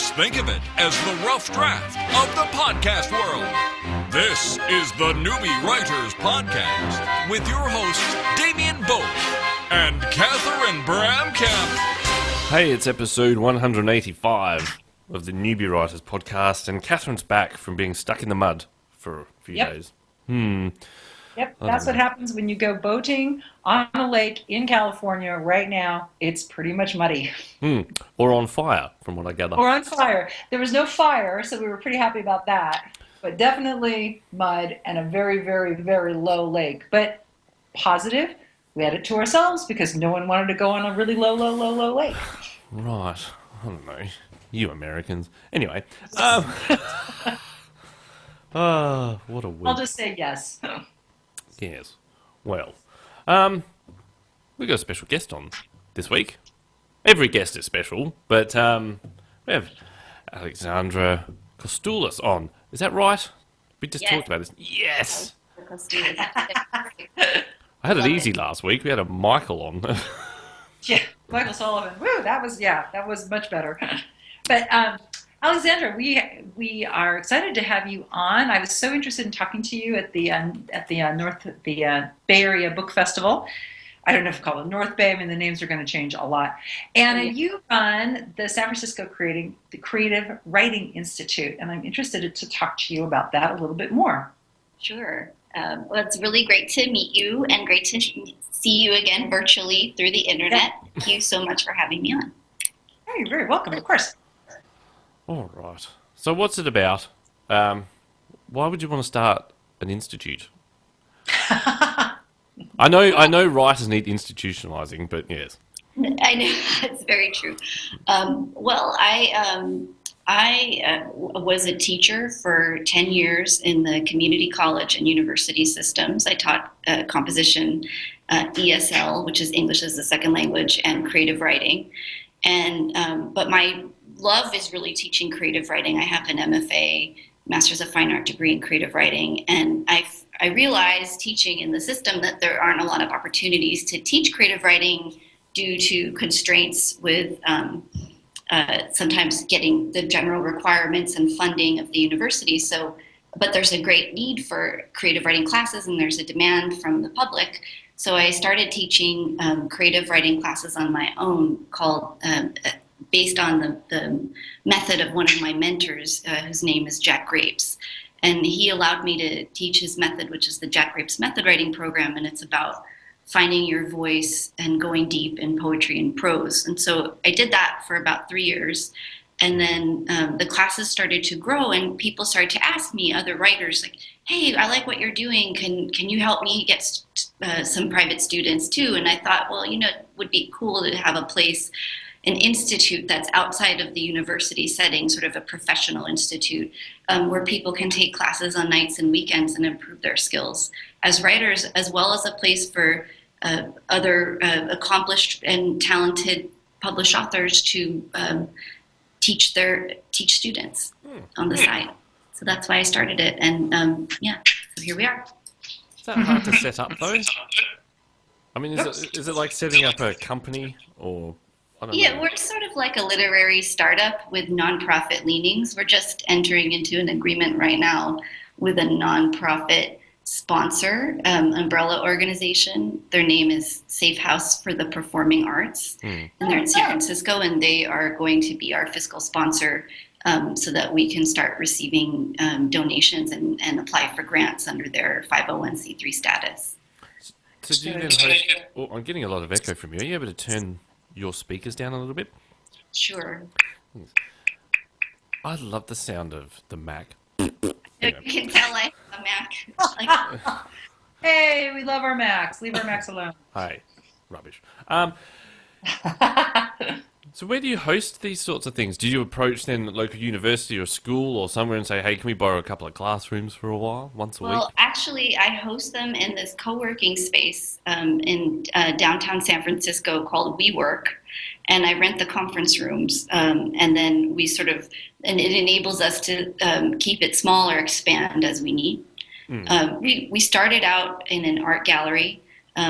Just think of it as the rough draft of the podcast world. This is the Newbie Writers Podcast with your hosts Damien Bolt and Catherine Bramkamp. Hey, it's episode 185 of the Newbie Writers Podcast, and Catherine's back from being stuck in the mud for a few days. Yep, that's what happens when you go boating on a lake in California right now. It's pretty much muddy. Or on fire, from what I gather. Or on fire. There was no fire, so we were pretty happy about that. But definitely mud and a very, very, very low lake. But positive, we had it to ourselves because no one wanted to go on a really low lake. Right. I don't know. You Americans. Anyway. What a week. I'll just say yes. Yes. Well, we've got a special guest on this week. Every guest is special, but we have Alexandra Kostoulis on. Is that right? We just talked about this. Yes! I had it easy last week. We had a Michael on. Yeah, Michael Sullivan. Woo, that was much better. But Alexandra, we are excited to have you on. I was so interested in talking to you at the Bay Area Book Festival. I don't know if you call it North Bay. I mean, the names are going to change a lot. And you run the San Francisco Creative Writing Institute, and I'm interested to talk to you about that a little bit more. Sure. Well, it's really great to meet you and great to see you again virtually through the internet. Thank you so much for having me on. Oh, you're very welcome, of course. All right. So what's it about? Why would you want to start an institute? I know writers need institutionalizing, but yes. I know, that's very true. Well, I was a teacher for 10 years in the community college and university systems. I taught composition, ESL, which is English as a second language, and creative writing. And but my love is really teaching creative writing. I have an MFA, Master's of Fine Art degree in creative writing, and I realized teaching in the system that there aren't a lot of opportunities to teach creative writing due to constraints with sometimes getting the general requirements and funding of the university. So, but there's a great need for creative writing classes, and there's a demand from the public. So I started teaching creative writing classes on my own, called based on the method of one of my mentors, whose name is Jack Grapes. And he allowed me to teach his method, which is the Jack Grapes method writing program. And it's about finding your voice and going deep in poetry and prose. And so I did that for about 3 years. And then the classes started to grow, and people started to ask me, other writers, like, hey, I like what you're doing. Can you help me get some private students too? And I thought, well, it would be cool to have a place, an institute that's outside of the university setting, sort of a professional institute, where people can take classes on nights and weekends and improve their skills as writers, as well as a place for other accomplished and talented published authors to teach students on the side. So that's why I started it, and so here we are. Is that hard to set up though? I mean, is it like setting up a company, or I don't know? We're sort of like a literary startup with nonprofit leanings. We're just entering into an agreement right now with a nonprofit sponsor, umbrella organization. Their name is Safe House for the Performing Arts, and they're in San Francisco, and they are going to be our fiscal sponsor, so that we can start receiving donations and apply for grants under their 501c3 status. So do you then host, I'm getting a lot of echo from you. Are you able to turn your speakers down a little bit? Sure. I love the sound of the Mac. You can tell I have a Mac. Hey, we love our Macs. Leave our Macs alone. Hey, rubbish. So where do you host these sorts of things? Do you approach then a local university or school or somewhere and say, hey, can we borrow a couple of classrooms for a while, once a week? Well, actually, I host them in this co-working space in downtown San Francisco called WeWork. And I rent the conference rooms, and then and it enables us to keep it small or expand as we need. We started out in an art gallery,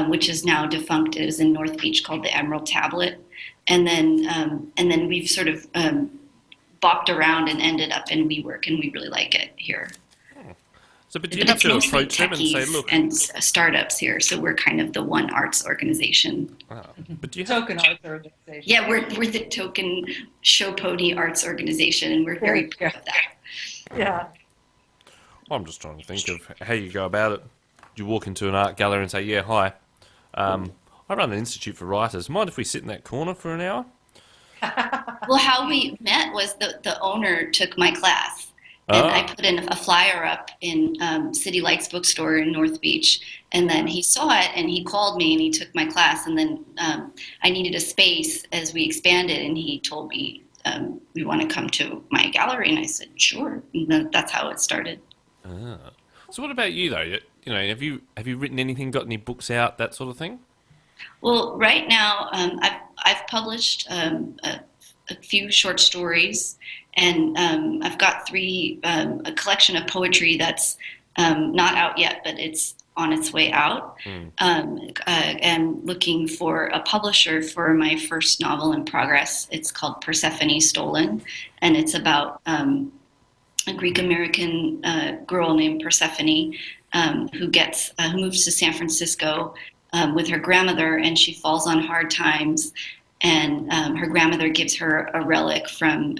which is now defunct. It was in North Beach, called the Emerald Tablet. And then we've sort of bopped around and ended up in WeWork, and we really like it here. So, but do But you have it's to mostly approach them and say, techies look, and startups here, so we're kind of the one arts organization. but do you have, Token arts organization. Yeah, we're the token show pony arts organization, and we're very proud of that. Yeah. I'm just trying to think of how you go about it. You walk into an art gallery and say, yeah, hi. I run an institute for writers. Mind if we sit in that corner for an hour? Well, how we met was the owner took my class, and I put in a flyer up in City Lights bookstore in North Beach, and then he saw it and he called me and he took my class, and then I needed a space as we expanded, and he told me, we want to come to my gallery, and I said, sure. And that's how it started. So what about you, though? You know, have you written anything, got any books out, that sort of thing? Well, right now, I've published a few short stories, and I've got a collection of poetry that's not out yet, but it's on its way out. I'm looking for a publisher for my first novel in progress. It's called Persephone Stolen, and it's about a Greek-American girl named Persephone who moves to San Francisco with her grandmother, and she falls on hard times, and her grandmother gives her a relic from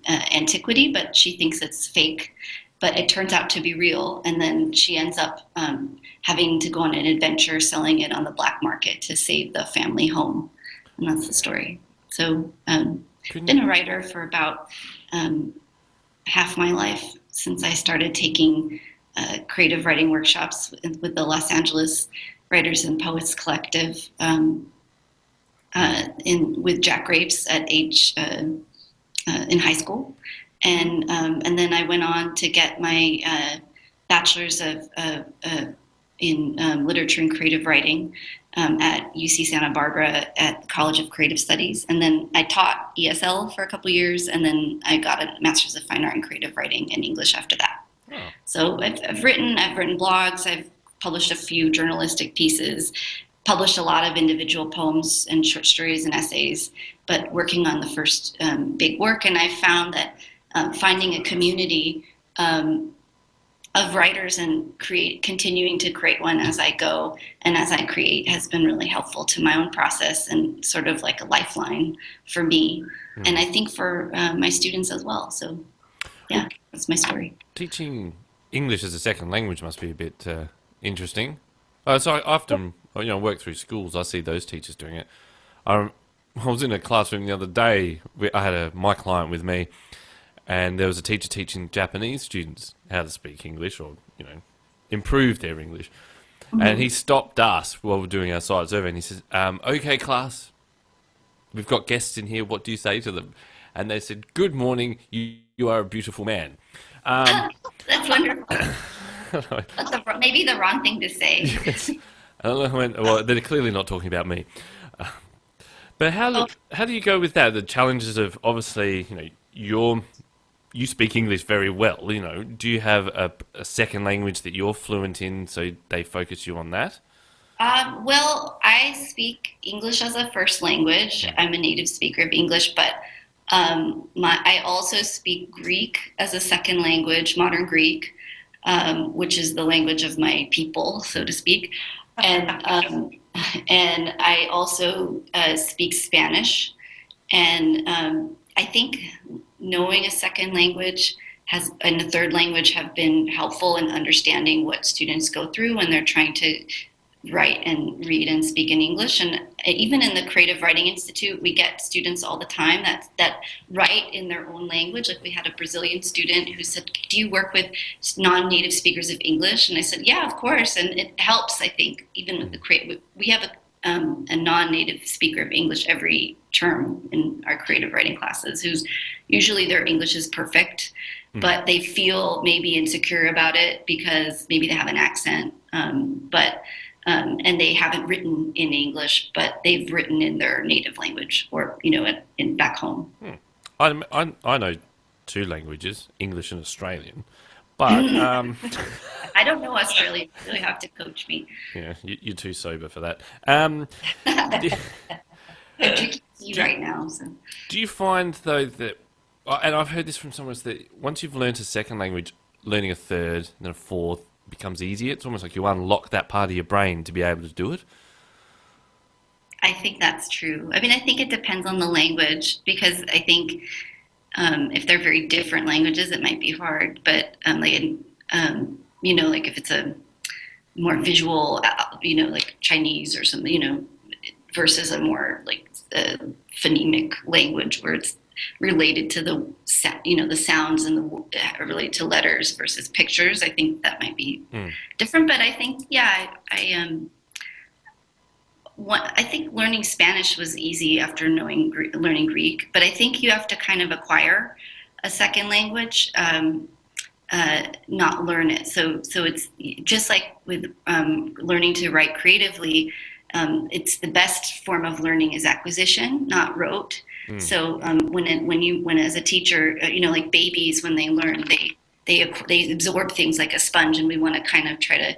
antiquity, but she thinks it's fake, but it turns out to be real, and then she ends up having to go on an adventure selling it on the black market to save the family home, and that's the story. So I've been a writer for about half my life, since I started taking creative writing workshops with the Los Angeles Writers and Poets Collective with Jack Grapes in high school, and then I went on to get my bachelor's in literature and creative writing at UC Santa Barbara at the College of Creative Studies, and then I taught ESL for a couple years, and then I got a Master's of Fine Art in Creative Writing in English after that. So I've written blogs, I've published a few journalistic pieces, published a lot of individual poems and short stories and essays, but working on the first big work. And I found that finding a community of writers and continuing to create one as I go and as I create has been really helpful to my own process and sort of like a lifeline for me. And I think for my students as well. So yeah, that's my story. Teaching English as a second language must be a bit interesting. So I often, work through schools. I see those teachers doing it. I was in a classroom the other day. I had my client with me, and there was a teacher teaching Japanese students how to speak English or, improve their English. And he stopped us while we were doing our site survey, and he says, okay, class, we've got guests in here. What do you say to them? And they said, good morning, you are a beautiful man. That's wonderful. Maybe the wrong thing to say. Yes. I went, well, they're clearly not talking about me. But how do you go with that? The challenges of, obviously, you speak English very well. Do you have a second language that you're fluent in, so they focus you on that? Well, I speak English as a first language. I'm a native speaker of English, but I also speak Greek as a second language, modern Greek, which is the language of my people, so to speak. And I also speak Spanish. And I think knowing a second language and a third language have been helpful in understanding what students go through when they're trying to write and read and speak in English. And even in the Creative Writing Institute, we get students all the time that write in their own language. Like we had a Brazilian student who said, do you work with non-native speakers of English? And I said, yeah, of course. And it helps, I think, even with we have a non-native speaker of English every term in our creative writing classes, who's usually their English is perfect, but they feel maybe insecure about it because maybe they have an accent, and they haven't written in English, but they've written in their native language or, in back home. I know two languages, English and Australian, but I don't know Australian. You really have to coach me. Yeah, you're too sober for that. I'm drinking tea right now. So. Do you find, though, that And I've heard this from someone else, that once you've learned a second language, learning a third and then a fourth becomes easier. It's almost like you unlock that part of your brain to be able to do it. I think that's true. I mean, I think it depends on the language, because I think if they're very different languages, it might be hard. But like if it's a more visual, like Chinese or something, versus a more like phonemic language where it's related to the sounds and related to letters versus pictures. I think that might be different. But I think, I think learning Spanish was easy after learning Greek, but I think you have to kind of acquire a second language, not learn it. So it's just like with learning to write creatively. It's the best form of learning is acquisition, not rote. So when as a teacher, like babies, when they learn, they absorb things like a sponge, and we want to kind of try to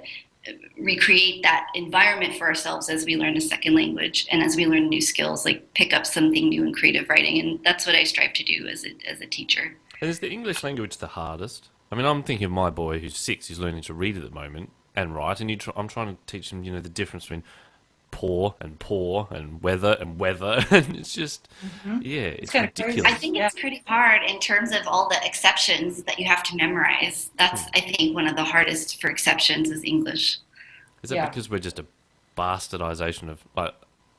recreate that environment for ourselves as we learn a second language and as we learn new skills, like pick up something new in creative writing. And that's what I strive to do as a teacher. And is the English language the hardest? I mean, I'm thinking of my boy who's 6, who's learning to read at the moment and write, and I'm trying to teach him, the difference between poor and weather, and it's just, it's ridiculous. I think it's pretty hard in terms of all the exceptions that you have to memorize. That's, I think, one of the hardest for exceptions is English. Is that because we're just a bastardization of,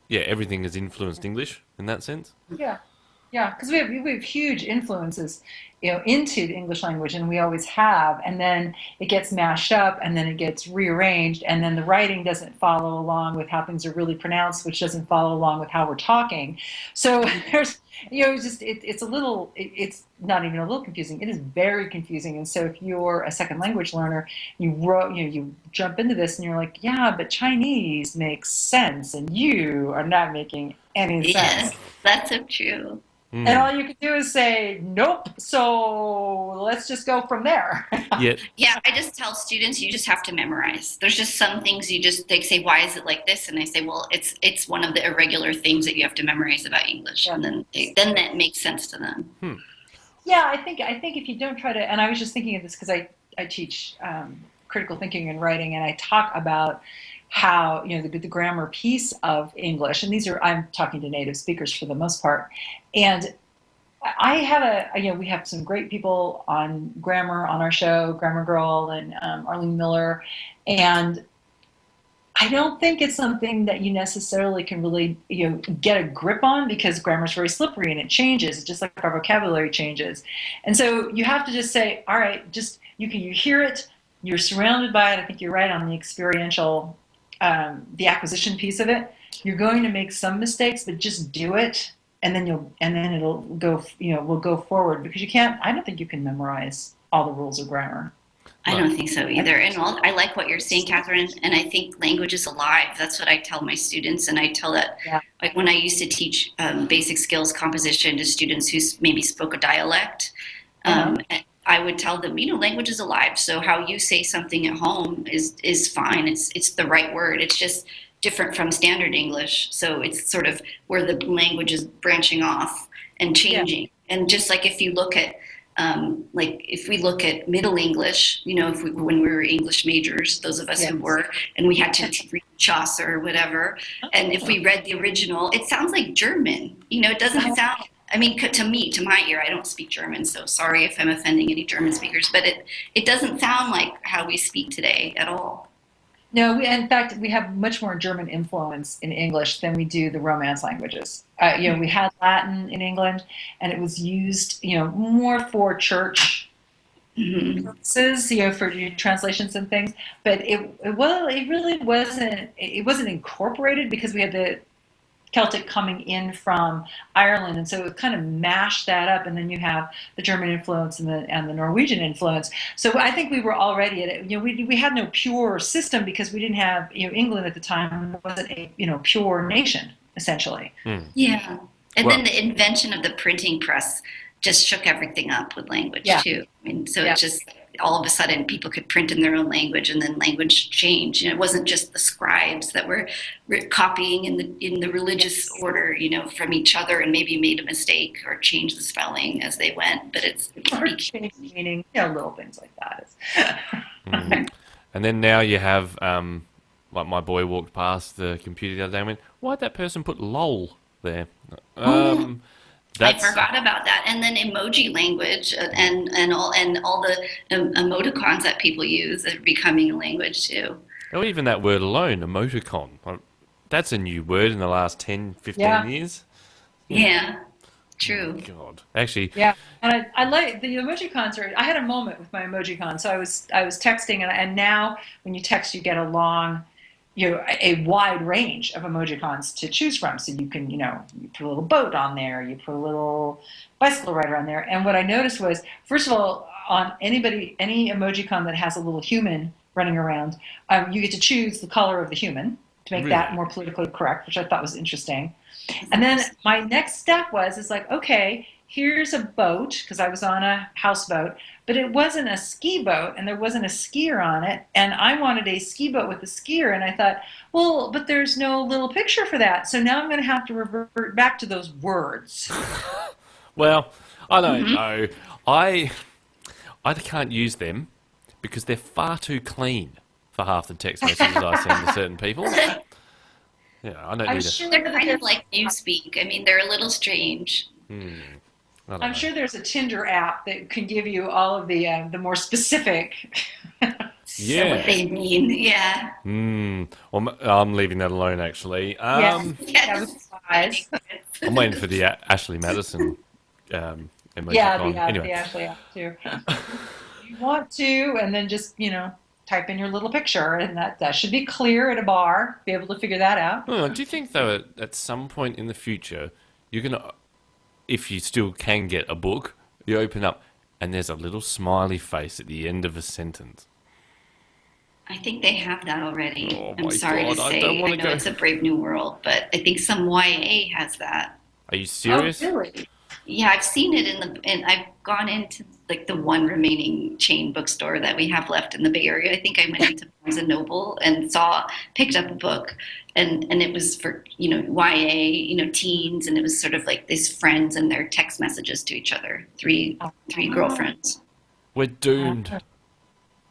everything has influenced English in that sense? Yeah, because we have huge influences, into the English language, and we always have. And then it gets mashed up, and then it gets rearranged, and then the writing doesn't follow along with how things are really pronounced, which doesn't follow along with how we're talking. So there's, it's not even a little confusing. It is very confusing. And so if you're a second language learner, you jump into this, and you're like, yeah, but Chinese makes sense, and you are not making any sense. Yes, that's so true. And all you can do is say, nope, so let's just go from there. Yeah, I just tell students, you just have to memorize. There's just some things they say, why is it like this? And I say, well, it's one of the irregular things that you have to memorize about English. Yeah. And then that makes sense to them. Yeah, I think if you don't try to, and I was just thinking of this because I teach critical thinking and writing, and I talk about how, the grammar piece of English, and I'm talking to native speakers for the most part, and I have we have some great people on grammar on our show, Grammar Girl and Arlene Miller, and I don't think it's something that you necessarily can really get a grip on, because grammar is very slippery and it changes. It's just like our vocabulary changes, and so you have to just say, all right, just you hear it, you're surrounded by it. I think you're right on the experiential. The acquisition piece of it, you're going to make some mistakes, but just do it, and then it'll go. We'll go forward, because I don't think you can memorize all the rules of grammar. I don't think so either. And I like what you're saying, Catherine. And I think language is alive. That's what I tell my students, and I tell that like when I used to teach basic skills composition to students who maybe spoke a dialect. I would tell them, language is alive. So how you say something at home is fine. It's the right word. It's just different from standard English. So it's sort of where the language is branching off and changing. Yeah. And just like if you look at, if we look at Middle English, when we were English majors, those of us who were, and we had to read Chaucer or whatever, and if we read the original, it sounds like German. It doesn't sound. I mean, to my ear, I don't speak German, so sorry if I'm offending any German speakers, but it doesn't sound like how we speak today at all. No, in fact, we have much more German influence in English than we do the Romance languages. We had Latin in England, and it was used, more for church purposes, for translations and things. But it really wasn't. It wasn't incorporated because we had the Celtic coming in from Ireland, and so it kind of mashed that up, and then you have the German influence and the Norwegian influence. So I think we were already at it. We had no pure system because we didn't have England at the time wasn't a pure nation essentially. Yeah, and then the invention of the printing press just shook everything up with language too. I mean, so it's just all of a sudden people could print in their own language, and then language changed. It wasn't just the scribes that were copying in the religious order, from each other, and maybe made a mistake or changed the spelling as they went. But or changed meaning, little things like that. And then now you have, like my boy walked past the computer the other day and went, "Why'd that person put lol there?" I forgot about that. And then emoji language and all the emoticons that people use are becoming a language too. Oh, even that word alone, emoticon. That's a new word in the last 10, 15 years. Yeah, true. Oh, God. Actually. Yeah, and I like the emojicons. I had a moment with my emojicon. So I was texting, and now when you text, you get a wide range of emojicons to choose from. So you can, you put a little boat on there, you put a little bicycle rider on there. And what I noticed was, first of all, on any emojicon that has a little human running around, you get to choose the color of the human to make that more politically correct, which I thought was interesting. And then my next step is like, okay, here's a boat, because I was on a houseboat, but it wasn't a ski boat, and there wasn't a skier on it, and I wanted a ski boat with a skier, and I thought, well, but there's no little picture for that, so now I'm going to have to revert back to those words. Well, I don't know. I can't use them because they're far too clean for half the text messages I send to certain people. Yeah, I don't need They're kind of like Newspeak. I mean, they're a little strange. I'm sure there's a Tinder app that can give you all of the more specific. What they mean, yeah. Well, I'm leaving that alone, actually. Yes. I'm waiting for the Ashley Madison emoticon. Yeah, anyway. the Ashley app too. You want to, and then just type in your little picture, and that should be clear at a bar. Be able to figure that out. Do you think though, at some point in the future, you're gonna, if you still can get a book, you open up and there's a little smiley face at the end of a sentence? I think they have that already. Oh, I'm sorry to say. I know it's a brave new world, but I think some YA has that. Are you serious? Oh, really? Yeah, I've seen it and I've gone into like the one remaining chain bookstore that we have left in the Bay Area. I think I went into Barnes and Noble and picked up a book, and it was for YA, teens, and it was sort of like these friends and their text messages to each other, three girlfriends. We're doomed.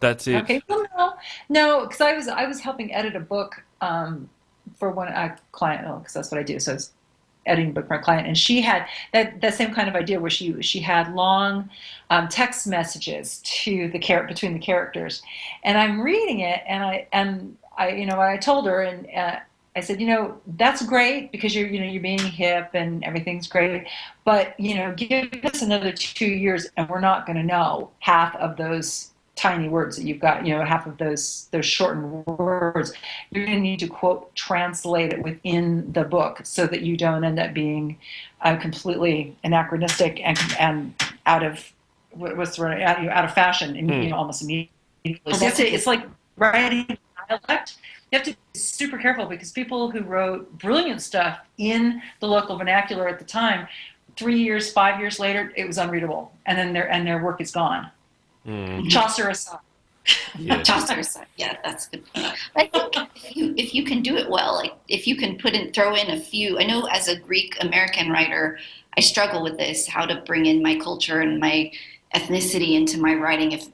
That's it. Okay, well, no, because I was helping edit a book for one client, because that's what I do. So I was editing a book for a client, and she had that same kind of idea where she had long text messages to between the characters, and I'm reading it, and I told her, and I said, that's great because you're being hip and everything's great, but give us another 2 years and we're not going to know half of those tiny words that you've got, half of those shortened words. You're going to need to quote translate it within the book so that you don't end up being completely anachronistic and out of out of fashion and almost immediately. So it's like writing dialect. You have to be super careful because people who wrote brilliant stuff in the local vernacular at the time, 3 years, 5 years later, it was unreadable, and then their work is gone. Chaucer aside. Yeah. Chaucer aside. Yeah, that's good. I think if you can do it well, like if you can throw in a few. I know as a Greek American writer, I struggle with this: how to bring in my culture and my ethnicity into my writing, if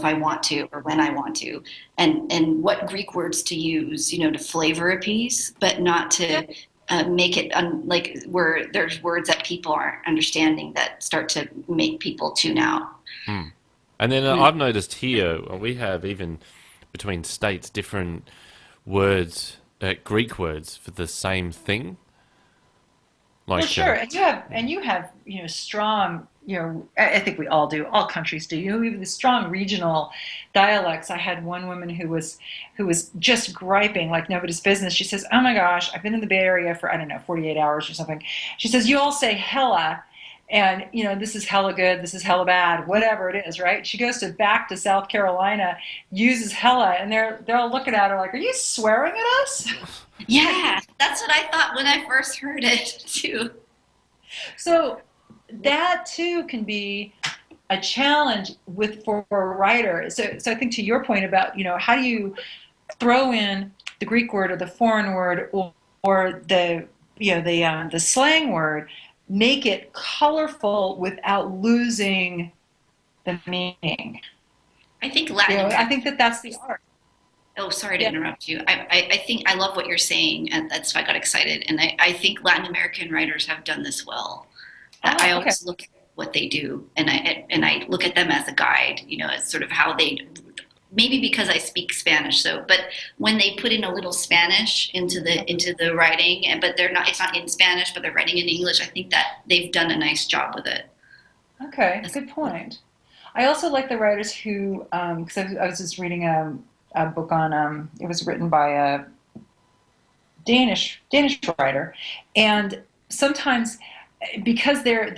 I want to or when I want to, and what Greek words to use, to flavor a piece, but not to make it like where there's words that people aren't understanding that start to make people tune out. And then I've noticed here, we have even between states different words, Greek words for the same thing. Like, well, sure, and you have strong, I think we all do, all countries do. Even the strong regional dialects. I had one woman who was just griping like nobody's business. She says, "Oh my gosh, I've been in the Bay Area for 48 hours or something." She says, "You all say hella. And, this is hella good, this is hella bad, whatever it is, right?" She goes back to South Carolina, uses hella, and they're all looking at her like, "Are you swearing at us?" Yeah, that's what I thought when I first heard it, too. So that, too, can be a challenge for a writer. So I think to your point about, how do you throw in the Greek word or the foreign word or the the slang word, make it colorful without losing the meaning. I think Latin I American. think that's the art. Oh, sorry to Yeah. interrupt you. I think I love what you're saying, and that's why I got excited. And I think Latin American writers have done this well. I Okay. always look at what they do, and I look at them as a guide. As sort of how they. Maybe because I speak Spanish, but when they put in a little Spanish into the writing, but it's not in Spanish, but they're writing in English. I think that they've done a nice job with it. Okay, good point. I also like the writers who, because I was just reading a book on, it was written by a Danish writer, and sometimes because they're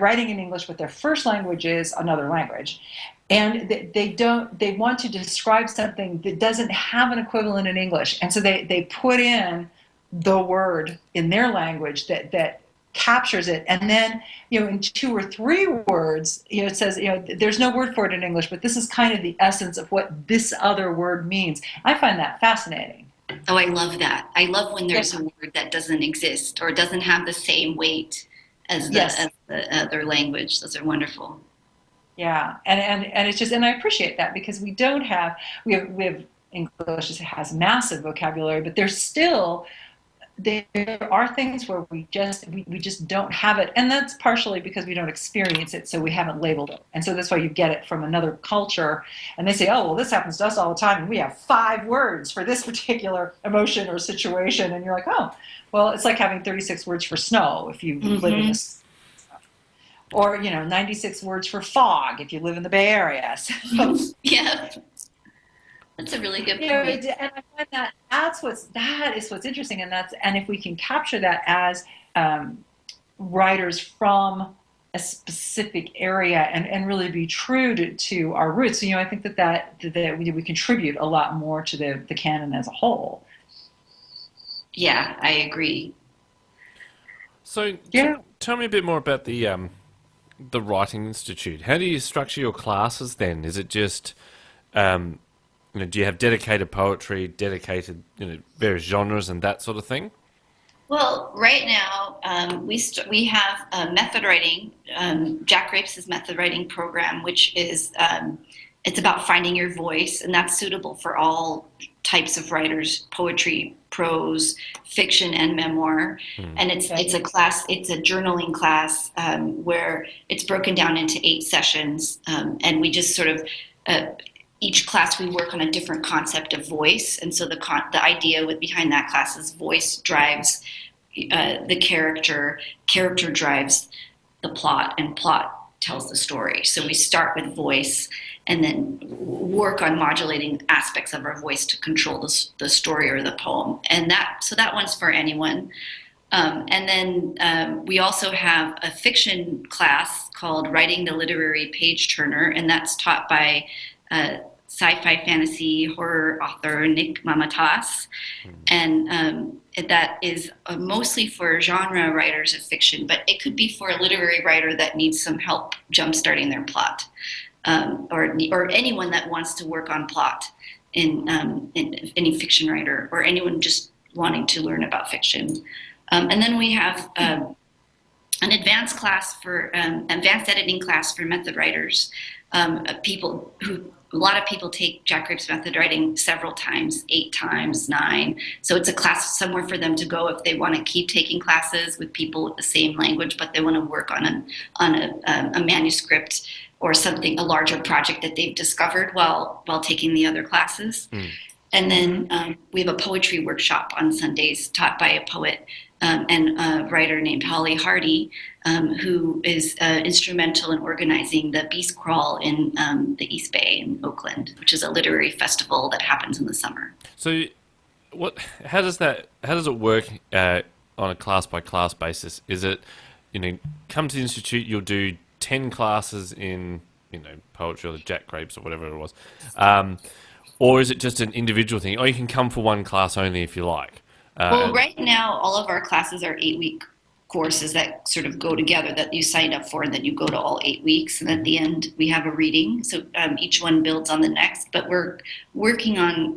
writing in English, but their first language is another language, and they want to describe something that doesn't have an equivalent in English, and so they put in the word in their language that captures it, and then in 2 or 3 words it says there's no word for it in English, but this is kind of the essence of what this other word means. I find that fascinating. Oh, I love that. I love when there's Yes. a word that doesn't exist or doesn't have the same weight as Yes. the other language. Those are wonderful. Yeah, and it's just, and I appreciate that because we have English has massive vocabulary, but there are things where we just don't have it, and that's partially because we don't experience it, so we haven't labeled it, and so that's why you get it from another culture, and they say, oh well, this happens to us all the time, and we have 5 words for this particular emotion or situation, and you're like, oh, well, it's like having 36 words for snow if you live in this. Or 96 words for fog if you live in the Bay Area. So, Yeah, that's a really good point. and I find that is what's interesting, and if we can capture that as writers from a specific area and really be true to our roots, I think that we contribute a lot more to the canon as a whole. Yeah, I agree. So Yeah. tell me a bit more about the Writing Institute. How do you structure your classes then? Is it just, do you have dedicated poetry, dedicated, various genres and that sort of thing? Well, right now we have method writing, Jack Rapes' method writing program, which is it's about finding your voice, and that's suitable for all types of writers: poetry, prose, fiction, and memoir. And it's a class, it's a journaling class where it's broken down into 8 sessions, and we just sort of each class we work on a different concept of voice, and so the idea behind that class is voice drives the character drives the plot, and plot tells the story. So we start with voice and then work on modulating aspects of our voice to control the story or the poem. And that one's for anyone. And then we also have a fiction class called Writing the Literary Page Turner, and that's taught by sci-fi fantasy horror author Nick Mamatas. And that is mostly for genre writers of fiction, but it could be for a literary writer that needs some help jumpstarting their plot, or anyone that wants to work on plot in any fiction writer, or anyone just wanting to learn about fiction. And then we have an advanced editing class for method writers. A lot of people take Jack Rapes method writing several times, 8 times, 9. So it's a class somewhere for them to go if they want to keep taking classes with people with the same language, but they want to work on a manuscript or something, a larger project that they've discovered while taking the other classes. And then we have a poetry workshop on Sundays taught by a poet and a writer named Holly Hardy, who is instrumental in organizing the Beast Crawl in the East Bay in Oakland, which is a literary festival that happens in the summer. So, how does it work on a class by class basis? Is it, come to the institute, you'll do 10 classes in, poetry or the Jack Rapes or whatever it was, or is it just an individual thing? Or you can come for one class only if you like. Well, right now, all of our classes are 8-week courses that sort of go together that you sign up for, and then you go to all 8 weeks. And at the end, we have a reading. So each one builds on the next. But we're working on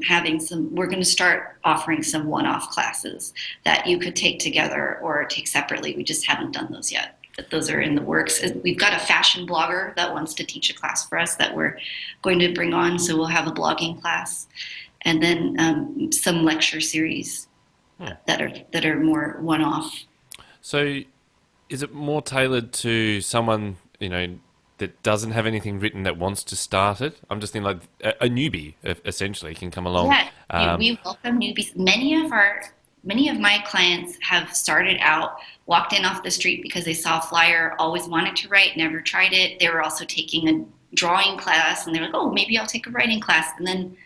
we're going to start offering some one-off classes that you could take together or take separately. We just haven't done those yet. But those are in the works. We've got a fashion blogger that wants to teach a class for us that we're going to bring on. So we'll have a blogging class, and then some lecture series that are more one-off. So is it more tailored to someone, that doesn't have anything written that wants to start it? I'm just thinking like a newbie, essentially, can come along. Yeah, we welcome newbies. Many of my clients have started out, walked in off the street because they saw a flyer, always wanted to write, never tried it. They were also taking a drawing class, and they're like, oh, maybe I'll take a writing class. And then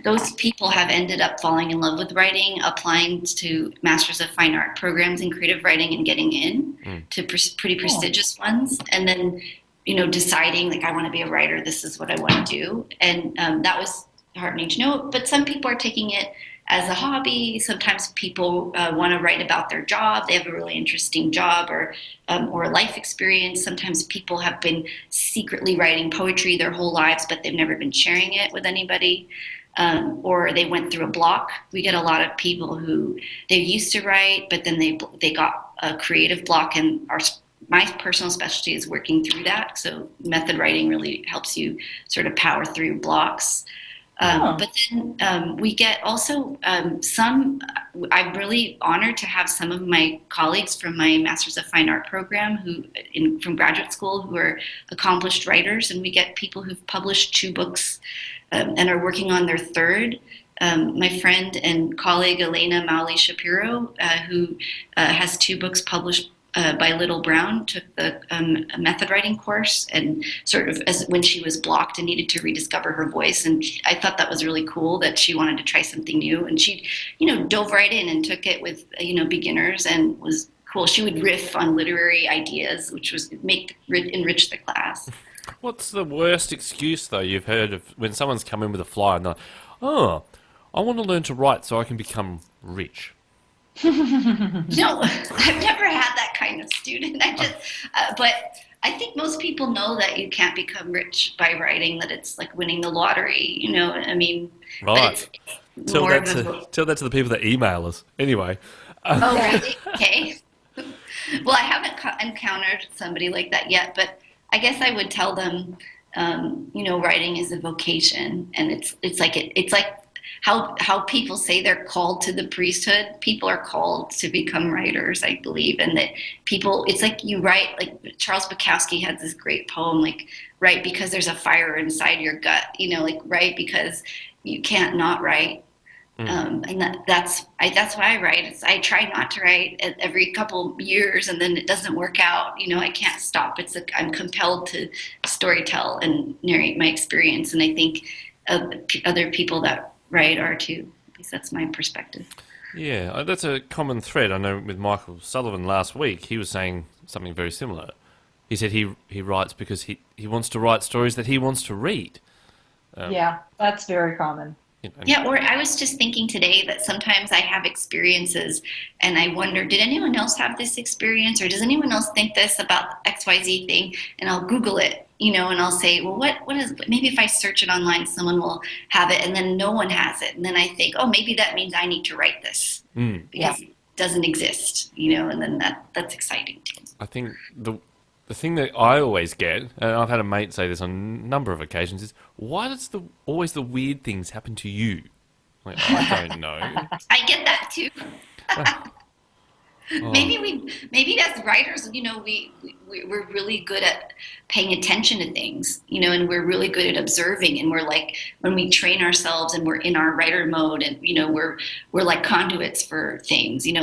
those people have ended up falling in love with writing, applying to Masters of Fine Art programs in creative writing and getting in to pretty prestigious ones. And then, deciding, like, I want to be a writer. This is what I want to do. And that was heartening to know. But some people are taking it as a hobby. Sometimes people want to write about their job. They have a really interesting job or a life experience. Sometimes people have been secretly writing poetry their whole lives, but they've never been sharing it with anybody. Or they went through a block. We get a lot of people who they used to write, but then they got a creative block, and my personal specialty is working through that. So method writing really helps you sort of power through blocks. But then we get also I'm really honored to have some of my colleagues from my Masters of Fine Art program from graduate school who are accomplished writers, and we get people who've published 2 books and are working on their 3rd. My friend and colleague Elena Mowley Shapiro, who has 2 books published by Little Brown, took the method writing course, and sort of when she was blocked and needed to rediscover her voice. And I thought that was really cool that she wanted to try something new. And she, dove right in and took it with, beginners, and was cool. She would riff on literary ideas, which was enrich the class. What's the worst excuse, though, you've heard of when someone's come in with a flyer and they're like, oh, I want to learn to write so I can become rich? No, I've never had that kind of student. But I think most people know that you can't become rich by writing, that it's like winning the lottery, I mean. Right. Tell that to the people that email us. Anyway. Oh, really? Okay. Well, I haven't encountered somebody like that yet, but I guess I would tell them, writing is a vocation, and it's like how people say they're called to the priesthood. People are called to become writers, I believe, and that it's like you write, like Charles Bukowski had this great poem, like, write because there's a fire inside your gut, like write because you can't not write. And that's why I write. I try not to write every couple years, and then it doesn't work out. I can't stop. I'm compelled to storytell and narrate my experience, and I think other people that write are too. At least that's my perspective. Yeah, that's a common thread. I know with Michael Sullivan last week, he was saying something very similar. He said he writes because he wants to write stories that he wants to read. Yeah, that's very common. Yeah, or I was just thinking today that sometimes I have experiences and I wonder, did anyone else have this experience, or does anyone else think this about XYZ thing? And I'll Google it, and I'll say, well, what is, maybe if I search it online, someone will have it, and then no one has it. And then I think, oh, maybe that means I need to write this because it doesn't exist, and then that's exciting too. I think the thing that I always get, and I've had a mate say this on a number of occasions, is why does always the weird things happen to you? Like, I don't know. I get that too. Maybe as writers, we're really good at paying attention to things, and we're really good at observing, and we're like, when we train ourselves and we're in our writer mode, and we're like conduits for things, we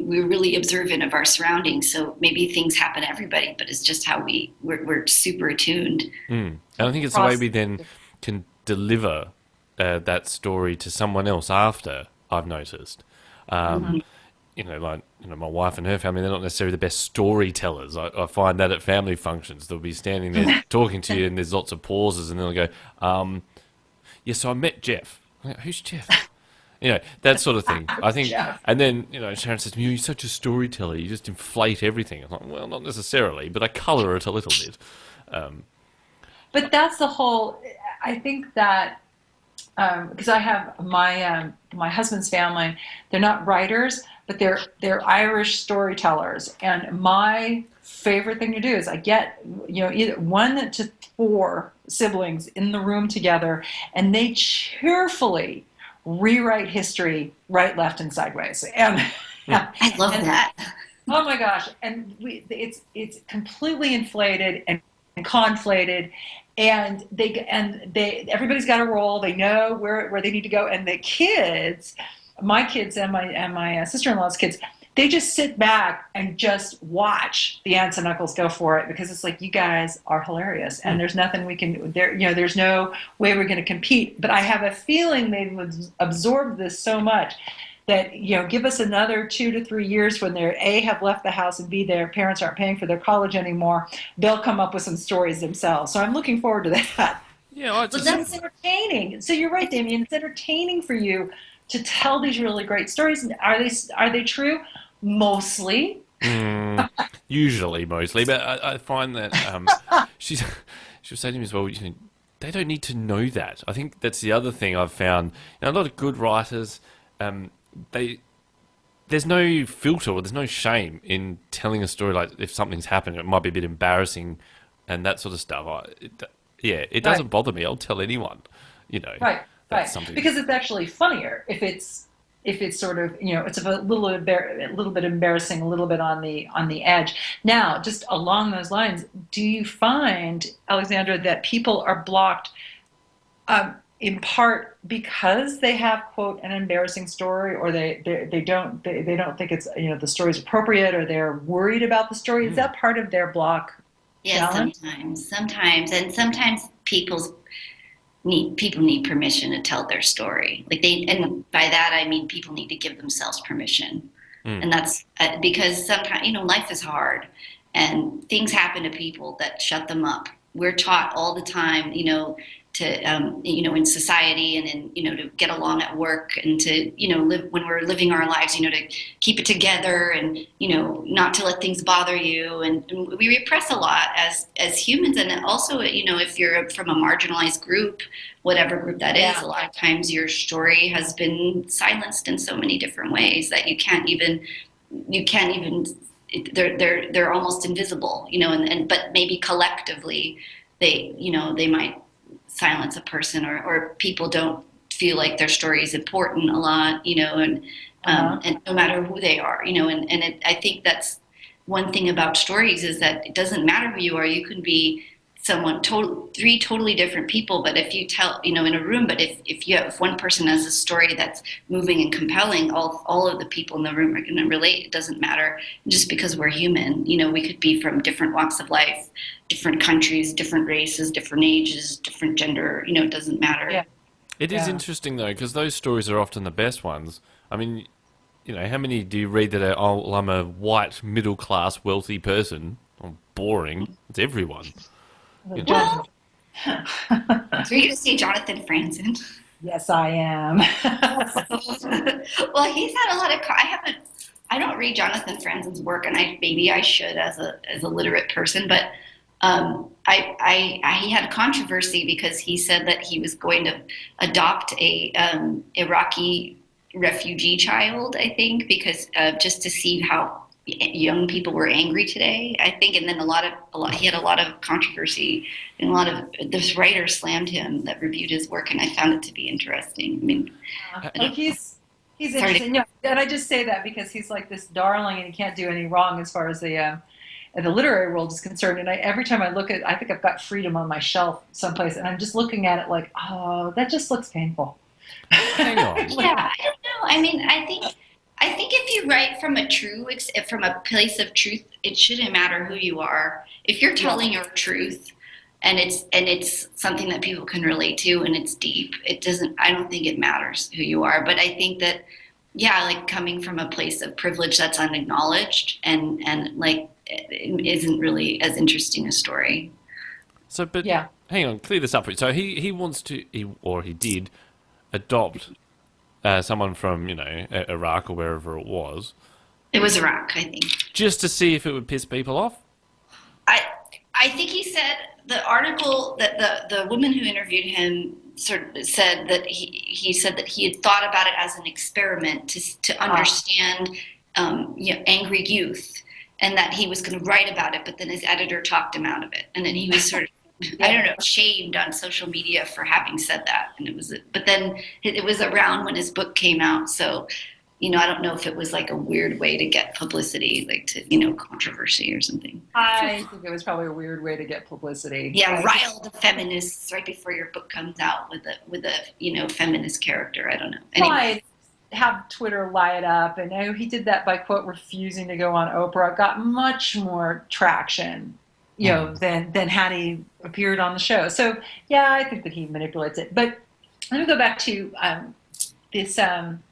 really observant of our surroundings. So maybe things happen to everybody, but it's just how we're super attuned. And I think it's the way we then can deliver that story to someone else after, I've noticed. My wife and her family, they're not necessarily the best storytellers. I find that at family functions, they'll be standing there talking to you and there's lots of pauses, and they'll go, so I met Jeff. I'm like, who's Jeff? You know, that sort of thing. I think, Jeff. and then, you know, Sharon says to me, "You're such a storyteller, you just inflate everything." I'm like, well, not necessarily, but I colour it a little bit. But that's the whole. I think that because I have my husband's family, they're not writers, but they're Irish storytellers, and my favorite thing to do is I get either 1 to 4 siblings in the room together, and they cheerfully rewrite history right, left, and sideways, and I love that. oh my gosh, and it's completely inflated and conflated, and they everybody's got a role. They know where they need to go, and the kids, my kids and my sister-in-law's kids, they just sit back and just watch the aunts and uncles go for it, because it's like, you guys are hilarious, and there's nothing we can there's no way we're going to compete. But I have a feeling they've absorbed this so much that, give us another 2 to 3 years when they're A, have left the house, and B, their parents aren't paying for their college anymore, they'll come up with some stories themselves. So I'm looking forward to that. Yeah, But that's entertaining. So you're right, Damien. It's entertaining for you to tell these really great stories. Are they true? Mostly. Usually, mostly, but I find that she'll say to me as well, they don't need to know that. I think that's the other thing I've found. A lot of good writers, there's no filter or there's no shame in telling a story. Like, if something's happened, it might be a bit embarrassing and that sort of stuff. It doesn't bother me. I'll tell anyone. Right. Something. Because it's actually funnier if it's sort of, it's a little bit embarrassing, a little bit on the edge. Now, just along those lines, do you find, Alexandra, that people are blocked in part because they have, quote, an embarrassing story, or they don't think it's, the story's appropriate, or they're worried about the story? Is that part of their block? Yeah, sometimes, and sometimes people need permission to tell their story. And by that I mean people need to give themselves permission, and that's because sometimes life is hard, and things happen to people that shut them up. We're taught all the time, to in society and to get along at work, and to live when we're living our lives, to keep it together, and not to let things bother you, and we repress a lot as humans. And also, if you're from a marginalized group, whatever group that is, a lot of times your story has been silenced in so many different ways that you can't even they're almost invisible, but maybe collectively they might silence a person, or people don't feel like their story is important a lot, and no matter who they are, I think that's one thing about stories, is that it doesn't matter who you are. You can be three totally different people, but if you tell, in a room, but if one person has a story that's moving and compelling, all of the people in the room are going to relate. It doesn't matter, just because we're human. We could be from different walks of life, different countries, different races, different ages, different gender. It doesn't matter. Yeah. It is interesting, though, because those stories are often the best ones. I mean, how many do you read that are, "Oh, I'm a white, middle-class, wealthy person"? Oh, boring. It's everyone. Well, so you're going to say Jonathan Franzen? Yes, I am. Well, he's had a lot of. I don't read Jonathan Franzen's work, and maybe I should as a literate person, but he had a controversy because he said that he was going to adopt a Iraqi refugee child, I think, because just to see how young people were angry today, I think. And then he had a lot of controversy, and a lot of this writer slammed him that reviewed his work, and I found it to be interesting. I mean, he's interesting. And I just say that because he's like this darling, and he can't do any wrong as far as the literary world is concerned. And every time I look I think I've got Freedom on my shelf someplace, and I'm just looking at it like, oh, that just looks painful. Hang on. Yeah, I don't know. I mean, I think if you write from a place of truth, it shouldn't matter who you are. If you're telling your truth, and it's something that people can relate to, and it's deep, I don't think it matters who you are. But I think that, like, coming from a place of privilege that's unacknowledged, and like, it isn't really as interesting a story. So, but hang on, clear this up. So he wants to, he did adopt someone from, Iraq or wherever it was, It was Iraq, I think. just to see if it would piss people off? I think he said the article that the woman who interviewed him sort of said that he said that he had thought about it as an experiment to understand angry youth, and that he was going to write about it, but then his editor talked him out of it, and then he was sort of I don't know, shamed on social media for having said that, but then it was around when his book came out, so. I don't know if it was like a weird way to get publicity, like to, controversy or something. I think it was probably a weird way to get publicity. Yeah, rile the feminists right before your book comes out with a feminist character. I don't know. Anyway. Right. Have Twitter light up, and he did that by quote refusing to go on Oprah. It got much more traction, than had he appeared on the show. So yeah, I think that he manipulates it. But let me go back to this.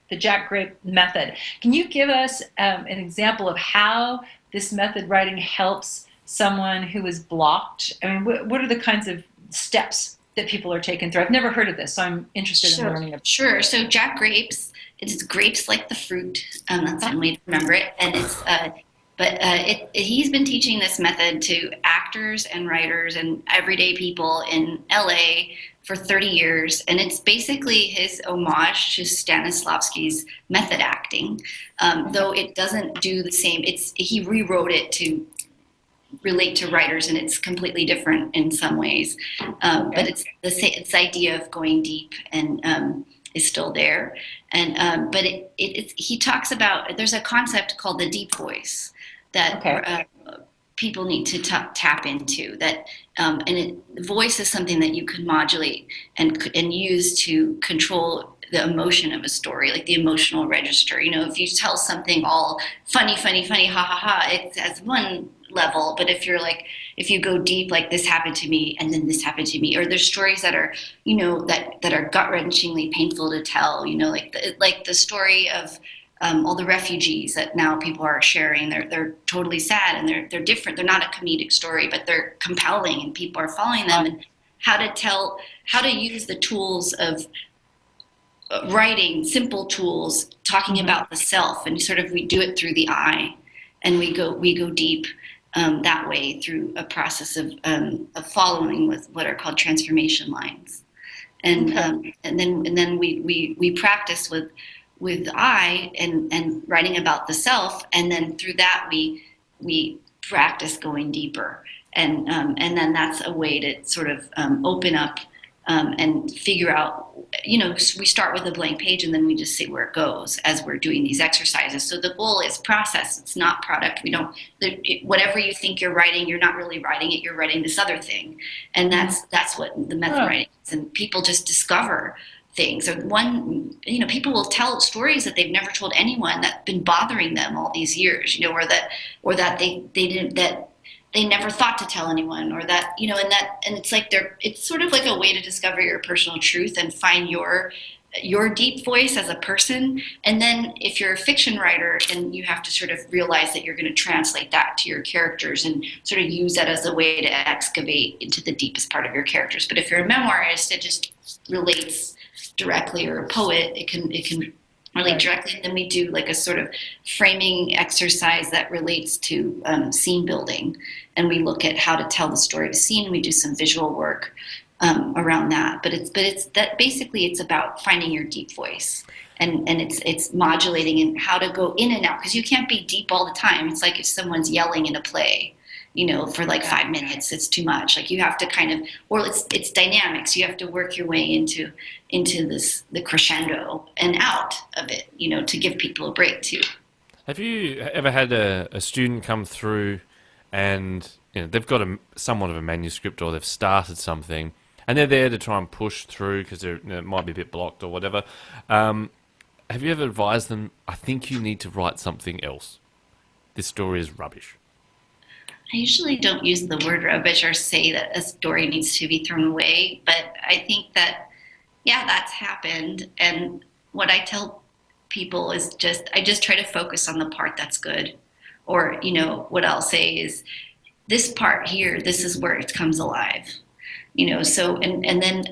The Jack Grape method. Can you give us an example of how this method writing helps someone who is blocked? I mean, what are the kinds of steps that people are taking through? I've never heard of this, so I'm interested in learning about it. Sure. So Jack Grapes, it's grapes like the fruit. That's one way to remember it. And he's been teaching this method to actors and writers and everyday people in LA for 30 years, and it's basically his homage to Stanislavski's method acting, though it doesn't do the same. He rewrote it to relate to writers, and it's completely different in some ways. But it's the idea of going deep and is still there. And but he talks about, there's a concept called the deep voice that people need to tap into, that voice is something that you can modulate and use to control the emotion of a story, like the emotional register. If you tell something all funny, ha ha ha, it's as one level. But if you go deep, like this happened to me, and then this happened to me, or there's stories that are, that are gut wrenchingly painful to tell. Like the story of all the refugees that now people are sharing. They're totally sad, and they're different. They're not a comedic story, but they're compelling, and people are following them. And how to use the tools of writing, simple tools, talking about the self, and sort of we do it through the I, and we go deep that way through a process of following with what are called transformation lines, and then we practice with I and writing about the self, and then through that we practice going deeper, and then that's a way to sort of open up and figure out. We start with a blank page, and then we just see where it goes as we're doing these exercises. So the goal is process; it's not product. Whatever you think you're writing, you're not really writing it. You're writing this other thing, and that's what the method writing is. And people just discover things, or people will tell stories that they've never told anyone that's been bothering them all these years, or that they never thought to tell anyone, or that and it's like it's sort of like a way to discover your personal truth and find your deep voice as a person. And then if you're a fiction writer, then you have to sort of realize that you're going to translate that to your characters and sort of use that as a way to excavate into the deepest part of your characters. But if you're a memoirist, it just relates directly, or a poet, it can relate directly. And then we do like a sort of framing exercise that relates to scene building, and we look at how to tell the story of a scene. We do some visual work around that, but it's that basically it's about finding your deep voice, and it's modulating and how to go in and out, because you can't be deep all the time. It's like if someone's yelling in a play, for like 5 minutes, it's too much. Like you have to kind of, or it's dynamics. You have to work your way into the crescendo and out of it, to give people a break too. Have you ever had a student come through and they've got somewhat of a manuscript, or they've started something, and they're there to try and push through because it might be a bit blocked or whatever? Have you ever advised them, I think you need to write something else? This story is rubbish. I usually don't use the word rubbish or say that a story needs to be thrown away, but I think that, that's happened. And what I tell people is I just try to focus on the part that's good. Or, what I'll say is, this part here, this is where it comes alive. So, and then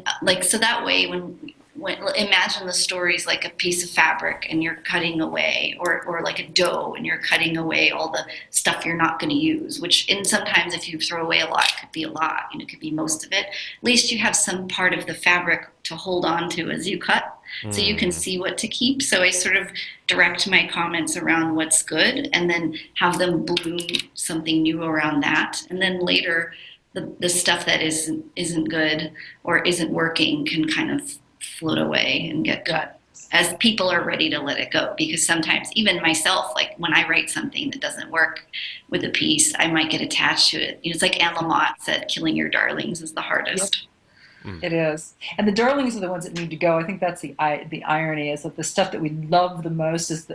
so that way when imagine the stories like a piece of fabric and you're cutting away, or like a dough and you're cutting away all the stuff you're not going to use, which in sometimes if you throw away a lot, it could be a lot, it could be most of it. At least you have some part of the fabric to hold on to as you cut, so you can see what to keep. So I sort of direct my comments around what's good and then have them bloom something new around that. And then later, the stuff that isn't good or isn't working can kind of float away and get cut as people are ready to let it go. Because sometimes, even myself, like when I write something that doesn't work with a piece, I might get attached to it. It's like Anne Lamott said, killing your darlings is the hardest. Yep. It is. And the darlings are the ones that need to go. I think that's the irony, is that the stuff that we love the most is,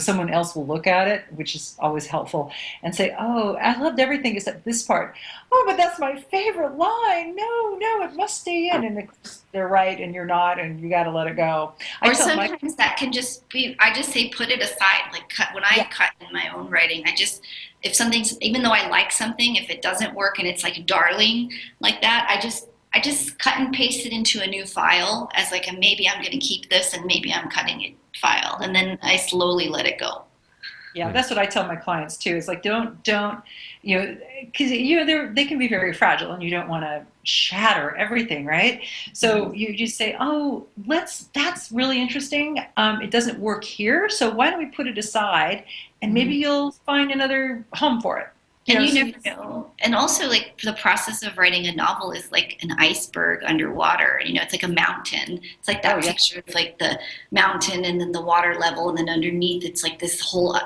someone else will look at it, which is always helpful, and say, oh, I loved everything except this part. Oh, but that's my favorite line. No, it must stay in. And of course they're right and you're not, and you got to let it go. Or sometimes that can just be, I just say put it aside. Like when I cut in my own writing, if something's, even though I like something, if it doesn't work and it's like a darling like that, I just cut and paste it into a new file as like maybe I'm going to keep this and maybe I'm cutting it file. And then I slowly let it go. Yeah, that's what I tell my clients too. It's like, don't, because they can be very fragile and you don't want to shatter everything, right? So you just say, oh, that's really interesting. It doesn't work here. So why don't we put it aside and maybe you'll find another home for it. And you never know. And also, like, the process of writing a novel is like an iceberg underwater. It's like a mountain. It's like that picture of like the mountain and then the water level, and then underneath it's like this whole,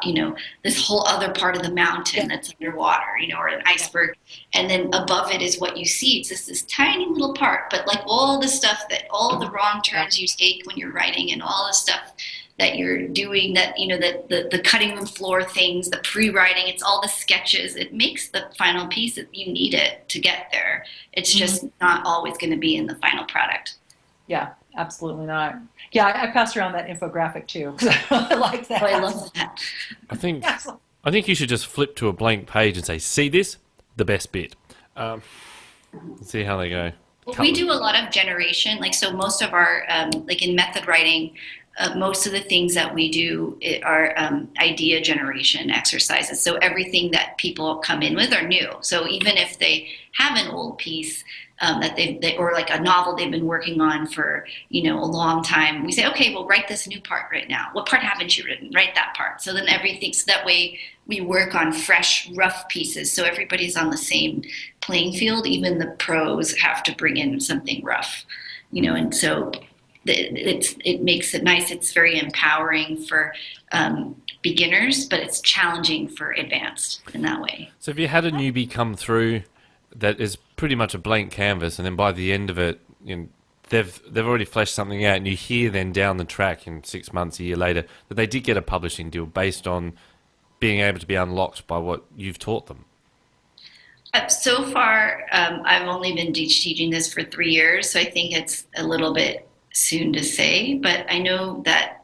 this whole other part of the mountain that's underwater, or an iceberg. And then above it is what you see. It's just this tiny little part, but like all the stuff all the wrong turns you take when you're writing, and all the stuff that you're doing, that the cutting room floor things, the pre-writing, it's all the sketches. It makes the final piece that you need it to get there. It's just not always going to be in the final product. Yeah, absolutely not. Yeah, I passed around that infographic too because I really like that. Oh, I love that. I think you should just flip to a blank page and say, "See this? The best bit." See how they go. Well, we do a lot of generation. Like, so most of our like in method writing. Most of the things that we do are idea generation exercises. So everything that people come in with are new. So even if they have an old piece that they or like a novel they've been working on for a long time, we say, okay, well, write this new part right now. What part haven't you written? Write that part. So then everything. So that way we work on fresh, rough pieces. So everybody's on the same playing field. Even the pros have to bring in something rough, and so. It makes it nice. It's very empowering for beginners, but it's challenging for advanced in that way. So if you had a newbie come through that is pretty much a blank canvas, and then by the end of it, they've already fleshed something out, and you hear then down the track in 6 months, a year later, that they did get a publishing deal based on being able to be unlocked by what you've taught them. So far, I've only been teaching this for 3 years, so I think it's a little bit soon to say, but I know that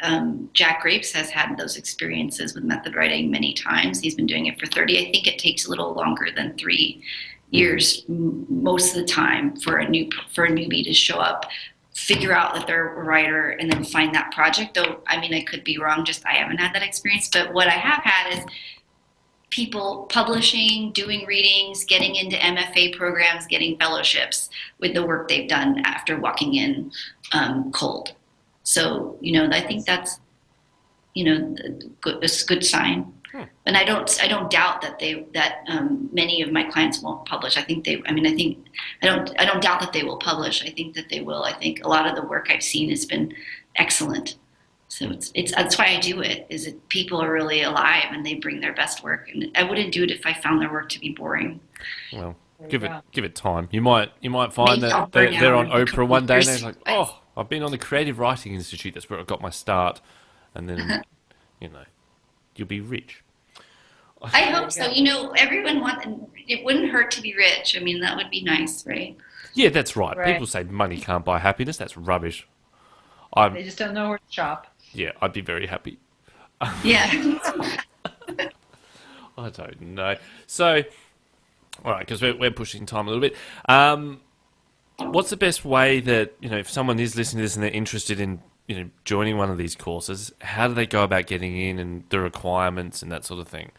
Jack Grapes has had those experiences with method writing many times. He's been doing it for 30. I think it takes a little longer than 3 years most of the time for a newbie to show up, figure out that they're a writer, and then find that project. Though, I mean, I could be wrong, just I haven't had that experience. But what I have had is people publishing, doing readings, getting into MFA programs, getting fellowships with the work they've done after walking in cold. So, I think that's, a good sign. And I don't doubt that many of my clients won't publish. I don't doubt that they will publish. I think that they will. I think a lot of the work I've seen has been excellent. So that's why I do it, is that people are really alive and they bring their best work. And I wouldn't do it if I found their work to be boring. Well, give it time. You might find that they're on Oprah one day and they're like, oh, I've been on the Creative Writing Institute. That's where I got my start. And then, you'll be rich. I hope so. Everyone it wouldn't hurt to be rich. I mean, that would be nice, right? Yeah, that's right. People say money can't buy happiness. That's rubbish. They just don't know where to shop. Yeah, I'd be very happy. Yeah. I don't know. So, all right, because we're pushing time a little bit. what's the best way that, if someone is listening to this and they're interested in, joining one of these courses, how do they go about getting in and the requirements and that sort of thing?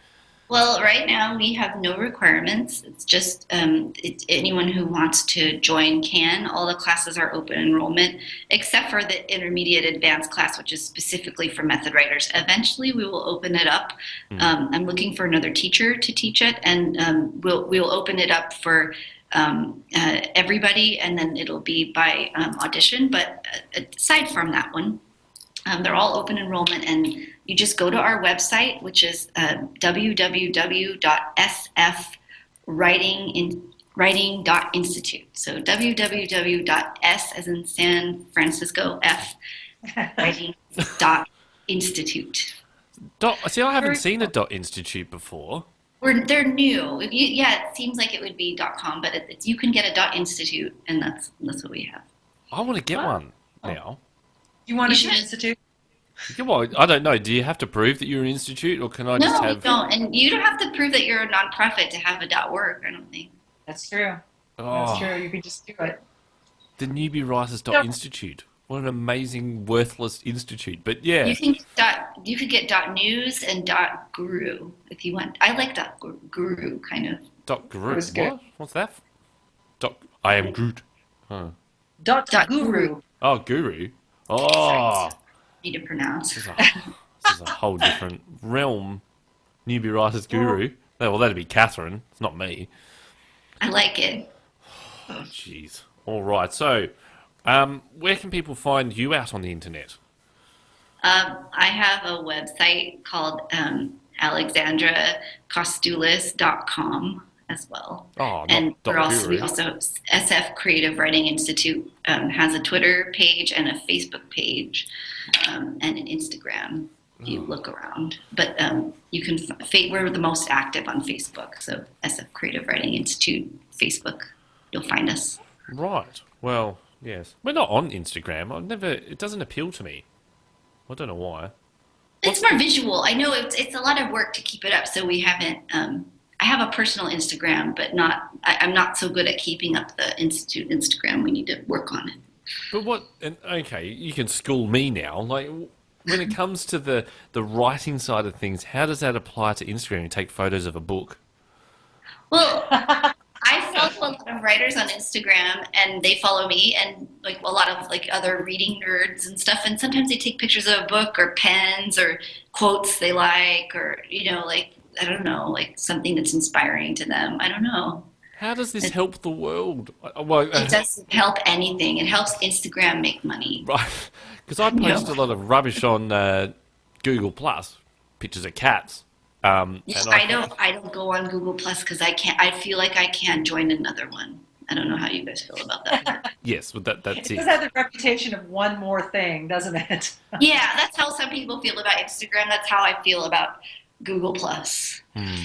Well, right now we have no requirements. It's just anyone who wants to join can. All the classes are open enrollment, except for the intermediate advanced class, which is specifically for method writers. Eventually, we will open it up. I'm looking for another teacher to teach it, and we'll open it up for everybody, and then it'll be by audition. But aside from that one, they're all open enrollment, and you just go to our website, which is www.sfwriting.institute. So www.s as in San Francisco, F, writing.institute. See, I haven't seen a .institute before. They're new. It seems like it would be .com, but you can get a .institute, and that's what we have. I want to get one now. You want to be an institute? Yeah, well, I don't know. Do you have to prove that you're an institute, or can I just have... No, you don't. And you don't have to prove that you're a nonprofit to have a .org, I don't think. That's true. Oh, That's true. You can just do it. The Newbie Writers .institute. What an amazing, worthless institute. But yeah. You could get .news and .guru if you want. I like .guru kind of. .guru? What? What's that? I am Groot. Huh. .guru. Oh, guru. Oh. To pronounce. This is a whole different realm. Newbie Writers Guru. Well, that'd be Catherine. It's not me. I like it. Oh, jeez. All right. So, where can people find you out on the internet? I have a website called alexandracostulis.com as well. Oh, and we also SF Creative Writing Institute has a Twitter page and a Facebook page and an Instagram if you look around. But you can we're the most active on Facebook, so SF Creative Writing Institute Facebook, you'll find us. Right. Well, yes. We're not on Instagram. It doesn't appeal to me. I don't know why. It's more visual. I know it's a lot of work to keep it up, so we haven't. I have a personal Instagram, but I'm not so good at keeping up the institute Instagram. We need to work on it. But okay, you can school me now. Like, when it comes to the writing side of things, how does that apply to Instagram? You take photos of a book. Well, I follow a lot of writers on Instagram, and they follow me, and like a lot of like other reading nerds and stuff. And sometimes they take pictures of a book or pens or quotes they like, or like. I don't know, like something that's inspiring to them. I don't know. How does this help the world? It doesn't help anything. It helps Instagram make money. Right. Because I post a lot of rubbish on Google Plus, pictures of cats. I don't go on Google Plus because I feel like I can't join another one. I don't know how you guys feel about that. Yes, but that's it. It does have the reputation of one more thing, doesn't it? Yeah, that's how some people feel about Instagram. That's how I feel about Google Plus.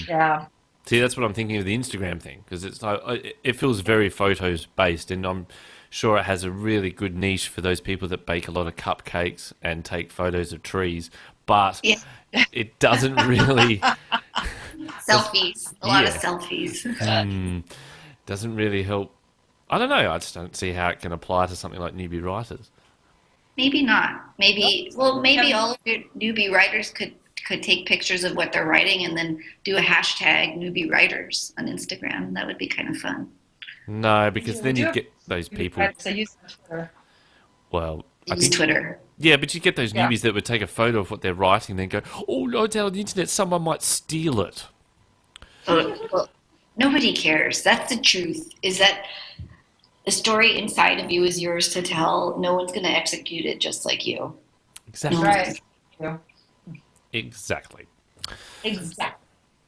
Yeah. See, that's what I'm thinking of the Instagram thing, because it feels very photos based, and I'm sure it has a really good niche for those people that bake a lot of cupcakes and take photos of trees, but it doesn't really selfies. A lot of selfies. Doesn't really help. I don't know. I just don't see how it can apply to something like Newbie Writers. Maybe not. Maybe all of your newbie writers could take pictures of what they're writing and then do a hashtag newbie writers on Instagram. That would be kind of fun. No, because then you get those people. So use Twitter. Well, I think Twitter. Yeah, but you get those newbies that would take a photo of what they're writing and then go, "Oh no, it's out on the internet. Someone might steal it." Well, nobody cares. That's the truth. Is that the story inside of you is yours to tell. No one's going to execute it just like you. Exactly. Right. Yeah. Exactly.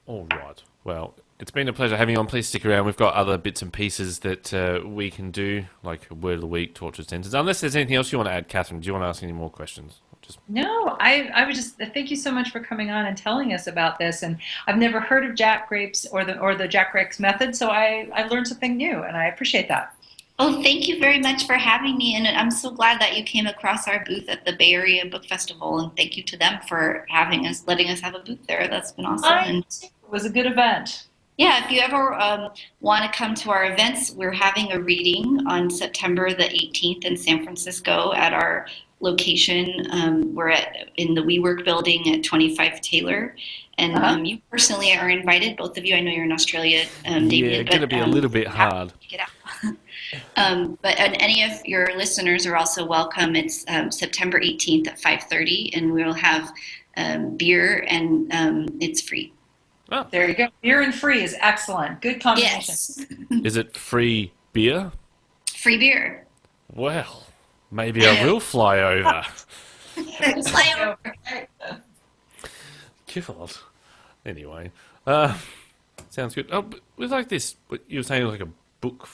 All right. Well, it's been a pleasure having you on. Please stick around. We've got other bits and pieces that we can do, like a word of the week, tortured sentence. Unless there's anything else you want to add, Catherine. Do you want to ask any more questions? No, I would just thank you so much for coming on and telling us about this. And I've never heard of Jack Grapes or the Jack Grapes method, so I learned something new, and I appreciate that. Oh, thank you very much for having me, and I'm so glad that you came across our booth at the Bay Area Book Festival, and thank you to them for letting us have a booth there. That's been awesome. It was a good event. Yeah, if you ever want to come to our events, we're having a reading on September the 18th in San Francisco at our location. We're in the WeWork building at 25 Taylor. And Uh-huh. you personally are invited, both of you. I know you're in Australia, Yeah, Damien, going but to be a little bit hard. check it out. But and any of your listeners are also welcome. It's September 18th at 5:30, and we'll have beer, and it's free. Oh, There you go. Beer and free is excellent. Good combination. Yes, is it free beer? free beer. Well, maybe I will fly over. Fly over. God. Anyway, sounds good. Oh, but with like this, what you were saying like a book.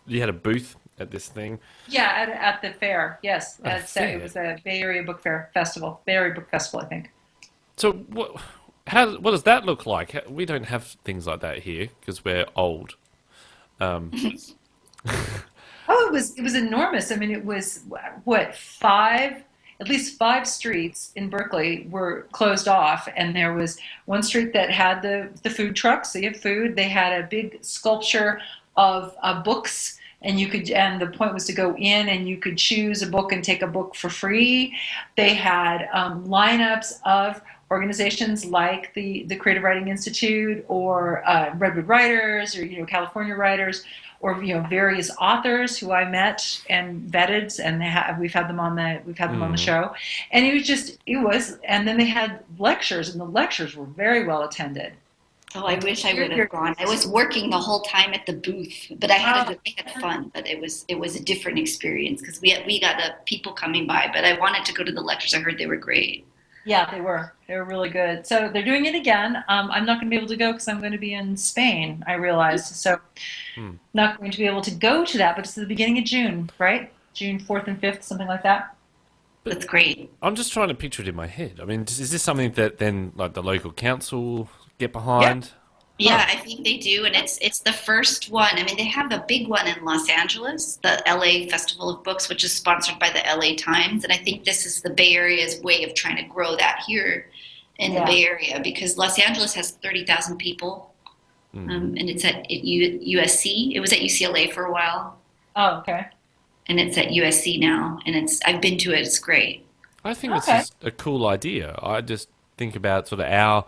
You had a booth at this thing. Yeah, at the fair. Yes, At a fair. it was a Bay Area Book Fair festival. Bay Area Book Festival, I think. So what? What does that look like? We don't have things like that here because we're old. Oh, it was enormous. I mean, it was what at least five streets in Berkeley were closed off, and there was one street that had the food trucks. So you have food. They had a big sculpture of books, and and the point was to go in and you could choose a book and take a book for free. They had lineups of organizations like the Creative Writing Institute or Redwood Writers or California Writers or various authors who I met and vetted, and we've had them on the show, and and then they had lectures, and the lectures were very well attended. Oh, I wish I would have gone. I was working the whole time at the booth, but I had fun. But it was a different experience because we got people coming by. But I wanted to go to the lectures. I heard they were great. Yeah, they were really good. So they're doing it again. I'm not going to be able to go because I'm going to be in Spain, I realized. So not going to be able to go to that, but it's the beginning of June, right? June 4th and 5th, something like that. That's great. I'm just trying to picture it in my head. I mean, is this something that then like the local council get behind? Yeah, I think they do, and it's the first one. I mean, they have a big one in Los Angeles, the LA Festival of Books, which is sponsored by the LA Times, and I think this is the Bay Area's way of trying to grow that here in the Bay Area because Los Angeles has 30,000 people, and it's at USC. It was at UCLA for a while. Oh, okay. And it's at USC now, and I've been to it. It's great. I think this is a cool idea. I just think about sort of our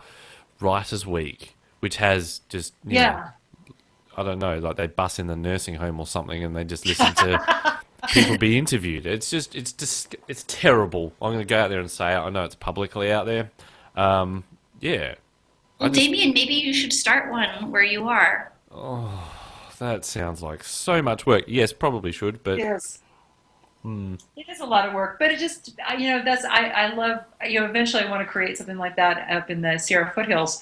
Writers' Week, which has just you know, I don't know, like they bus in the nursing home or something, and they just listen to people be interviewed. It's terrible. I'm going to go out there and say it. I know it's publicly out there. Yeah. Well, Damien, maybe you should start one where you are. Oh, that sounds like so much work. Yes, probably should, but Yes. It is a lot of work, but it just, I love, eventually I want to create something like that up in the Sierra foothills.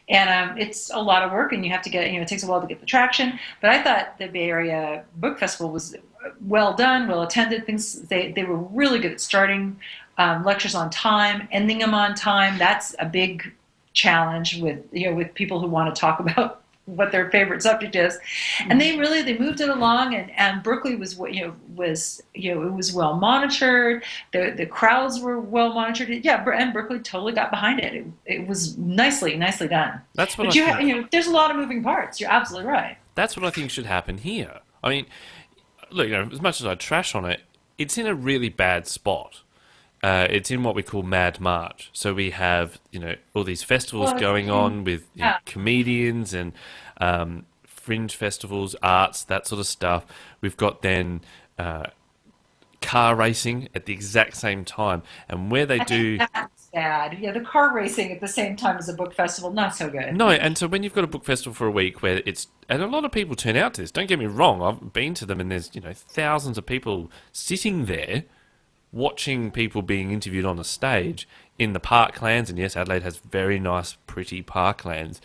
And it's a lot of work, and you have to get, it takes a while to get the traction. But I thought the Bay Area Book Festival was well done, well attended. They were really good at starting lectures on time, ending them on time. That's a big challenge with people who want to talk about what their favorite subject is, and they moved it along, and Berkeley was it was well monitored. The crowds were well monitored. Yeah, and Berkeley totally got behind it. It was nicely done. that's what But I think. there's a lot of moving parts. You're absolutely right. That's what I think should happen here. I mean, look, as much as I trash on it, it's in a really bad spot. It's in what we call Mad March. So we have, all these festivals going on with comedians and fringe festivals, arts, that sort of stuff. We've got then car racing at the exact same time. And where they do... That's bad. Yeah, the car racing at the same time as a book festival, not so good. No, and so when you've got a book festival for a week where and a lot of people turn out to this, don't get me wrong, I've been to them and there's, thousands of people sitting there watching people being interviewed on a stage in the parklands, and yes, Adelaide has very nice, pretty parklands.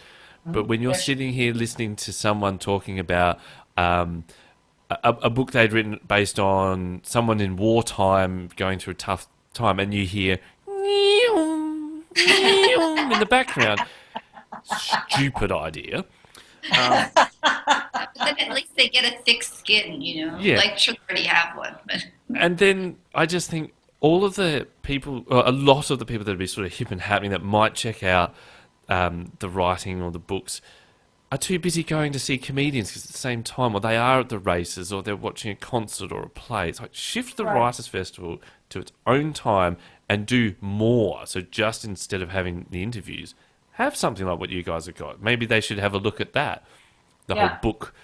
But when you're sitting here listening to someone talking about a book they'd written based on someone in wartime going through a tough time, and you hear in the background, stupid idea. But then at least they get a thick skin, Yeah. Like, sure, they already have one. But. And then I just think all of the people, or a lot of the people that would be sort of hip and happening that might check out the writing or the books, are too busy going to see comedians because at the same time, or they are at the races, or they're watching a concert or a play. It's like shift the Writers' Festival to its own time and do more. So just instead of having the interviews, have something like what you guys have got. Maybe they should have a look at that. The whole book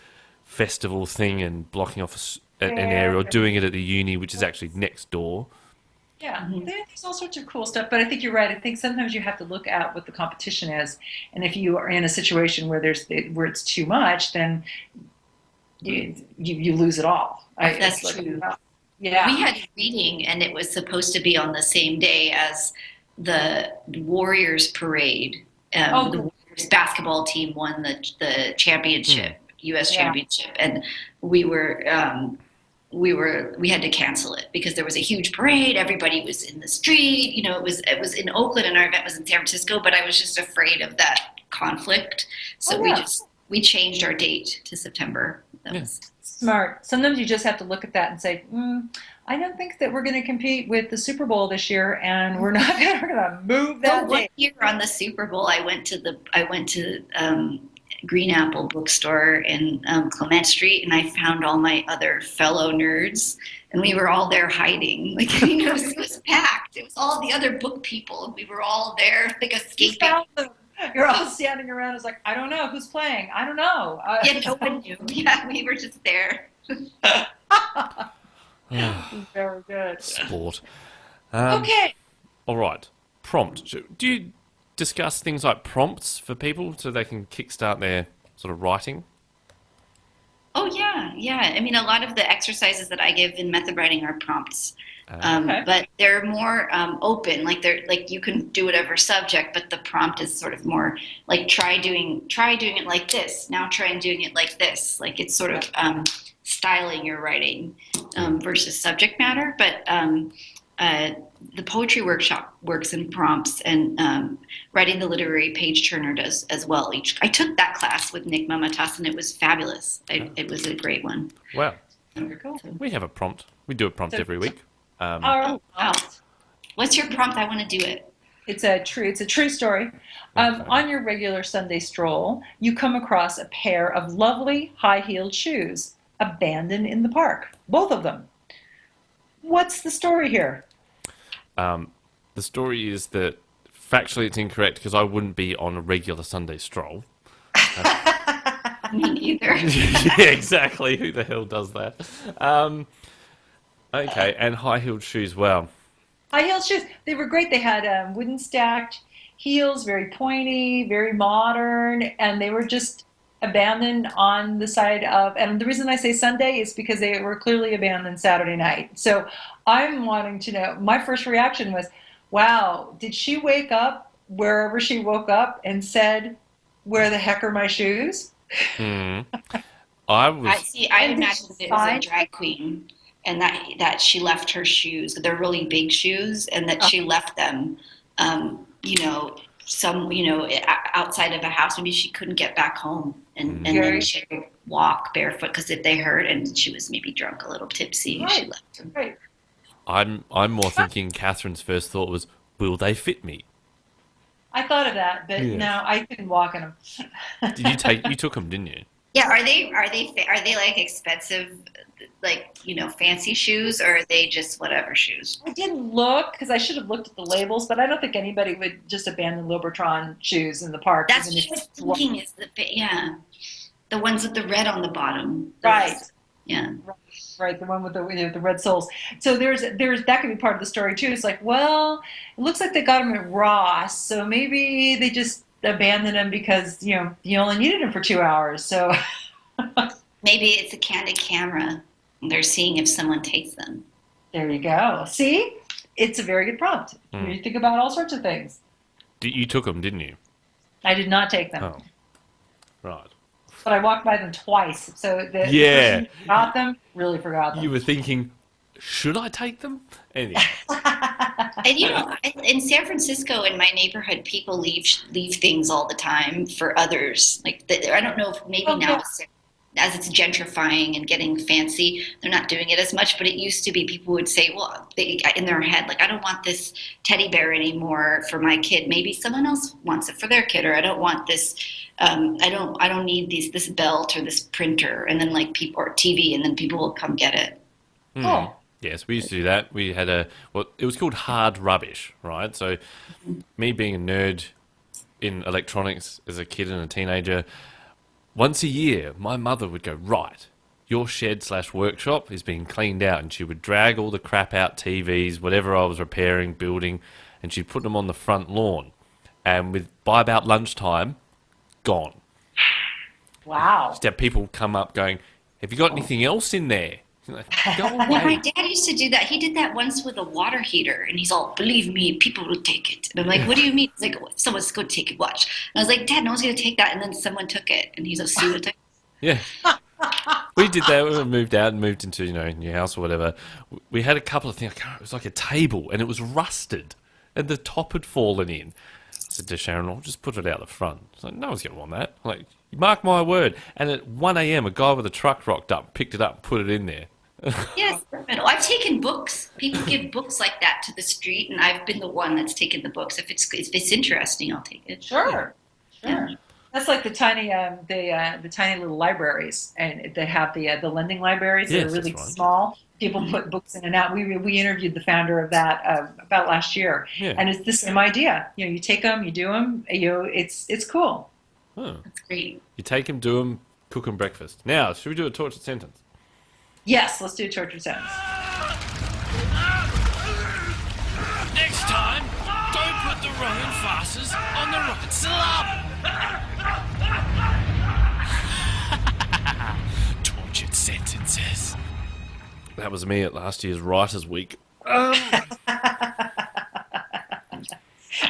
festival thing and blocking off an area or doing it at the uni, which is actually next door. Yeah, there's all sorts of cool stuff, but I think you're right. I think sometimes you have to look at what the competition is, and if you are in a situation where it's too much, then you lose it all. That's true. Yeah, we had a reading, and it was supposed to be on the same day as the Warriors parade. The Warriors basketball team won the championship, U.S. championship, and we had to cancel it because there was a huge parade. Everybody was in the street. You know, it was in Oakland, and our event was in San Francisco. But I was just afraid of that conflict, so we changed our date to September. That was smart. Sometimes you just have to look at that and say, I don't think that we're going to compete with the Super Bowl this year, and we're not going to move that. One year on the Super Bowl, I went to Green Apple bookstore in Clement Street, and I found all my other fellow nerds, and we were all there hiding. Like, it was packed. It was all the other book people, and we were all there, like escaping. You're all standing around. It's like, I don't know who's playing. I don't know. No one knew. Yeah, we were just there. Very good. Sport. Okay. All right. Prompt. Do you discuss things like prompts for people so they can kickstart their sort of writing? Oh, yeah. I mean, a lot of the exercises that I give in method writing are prompts. But they're more open. Like you can do whatever subject, but the prompt is sort of more like try doing it like this. Now try and doing it like this. Like it's sort of styling your writing versus subject matter. But the poetry workshop works in prompts, and writing the literary page turner does as well. I took that class with Nick Mamatas, and it was fabulous. It was a great one. Wow. Very cool. We have a prompt. We do a prompt every week. Wow. What's your prompt? I want to do it. It's a true story. On your regular Sunday stroll, you come across a pair of lovely high-heeled shoes abandoned in the park. Both of them. What's the story here? The story is that factually it's incorrect because I wouldn't be on a regular Sunday stroll. Me neither. Yeah, exactly. Who the hell does that? Okay, and high-heeled shoes, wow. High-heeled shoes. They were great. They had wooden stacked heels, very pointy, very modern, and they were just abandoned on the side of, and the reason I say Sunday is because they were clearly abandoned Saturday night. So I'm wanting to know, my first reaction was, wow, did she wake up wherever she woke up and said, where the heck are my shoes? I imagine it was a drag queen, and that she left her shoes. They're really big shoes, and that she left them, outside of a house. Maybe she couldn't get back home, and then she had to walk barefoot because if they hurt, and she was maybe drunk, a little tipsy, she left them. Right. I'm more thinking Catherine's first thought was, will they fit me? I thought of that, but no, I couldn't walk in them. You took them, didn't you? Yeah, are they like expensive, like, fancy shoes, or are they just whatever shoes? I didn't look because I should have looked at the labels, but I don't think anybody would just abandon Louboutin shoes in the park. That's what I was thinking. Is the ones with the red on the bottom. Right. Yeah. Right, the one with the red soles. So there's that could be part of the story too. It's like, well, it looks like they got them at Ross, so maybe they just abandoned them because you only needed them for 2 hours. So maybe it's a candid camera, and they're seeing if someone takes them. There you go. See, it's a very good prompt. You think about all sorts of things. You took them, didn't you? I did not take them. Oh, right. But I walked by them twice, so the person who forgot them really forgot them. You were thinking, should I take them? Anyway. And in San Francisco, in my neighborhood, people leave things all the time for others. Like I don't know if maybe now as it's gentrifying and getting fancy, they're not doing it as much. But it used to be people would say, well, in their head, like, I don't want this teddy bear anymore for my kid. Maybe someone else wants it for their kid, or I don't want this. I don't need this belt or this printer, and then like people or TV, and then people will come get it. Oh. Yes, we used to do that. We had it was called hard rubbish, right? So me being a nerd in electronics as a kid and a teenager, once a year, my mother would go, right, your shed/workshop is being cleaned out, and she would drag all the crap out, TVs, whatever I was repairing, building, and she'd put them on the front lawn. And by about lunchtime, gone. Wow. Just have people come up going, have you got anything else in there? Like, go Yeah, my away. dad used to do that. He did that once with a water heater, and he's all, believe me, people will take it. And I'm like, what do you mean? He's like, someone's going to take it, watch. And I was like, Dad, no one's going to take that. And then someone took it, and he's a student. Yeah. We did that when we moved out and moved into, a new house or whatever. We had a couple of things. It was like a table, and it was rusted, and the top had fallen in. I said to Sharon, I'll just put it out the front. It's like, no one's going to want that. I'm like, mark my word. And at 1 a.m., a guy with a truck rocked up, picked it up, and put it in there. Yes, I've taken books. People give books like that to the street, and I've been the one that's taken the books. If it's interesting, I'll take it. Sure. Yeah. That's like the tiny little libraries, and they have the lending libraries that Yes, are really that's right. small. People put books in and out. We interviewed the founder of that about last year, Yeah. and it's the same idea. You take them, you do them. It's cool. Oh. That's great. You take them, do them, cook them breakfast. Now, should we do a tortured sentence? Yes, let's do a torture sentence. Next time, don't put the Roman farces on the right slab. Tortured sentences. That was me at last year's Writers' Week. And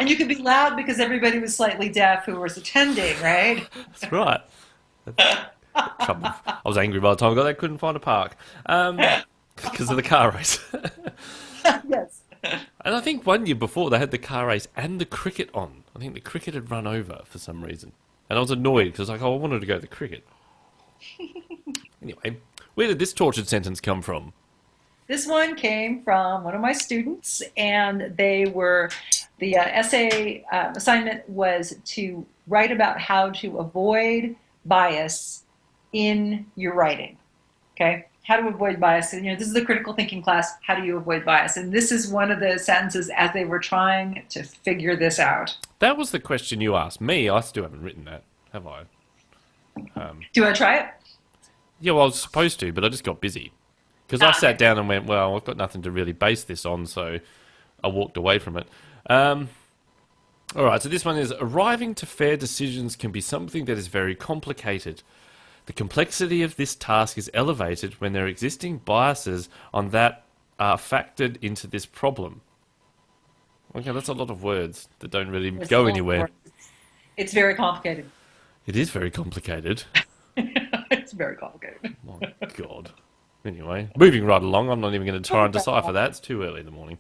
you could be loud because everybody was slightly deaf who was attending, right? That's right. I was angry by the time I got there, couldn't find a park. Because of the car race. Yes. And I think 1 year before they had the car race and the cricket on. I think the cricket had run over for some reason. And I was annoyed because I wanted to go to the cricket. Anyway, where did this tortured sentence come from? This one came from one of my students, and the essay assignment was to write about how to avoid bias in your writing. Okay? How to avoid bias. And, this is the critical thinking class. How do you avoid bias? And this is one of the sentences as they were trying to figure this out. That was the question you asked me. I still haven't written that, have I? Do you want to try it? Yeah, well, I was supposed to, but I just got busy. Because I sat down and went, well, I've got nothing to really base this on, so I walked away from it. All right, so this one is, arriving to fair decisions can be something that is very complicated. The complexity of this task is elevated when there are existing biases on that are factored into this problem. Okay, that's a lot of words that don't really go anywhere. It's very complicated. It is very complicated. It's very complicated. My God. Anyway, moving right along. I'm not even going to try and decipher that. It's too early in the morning.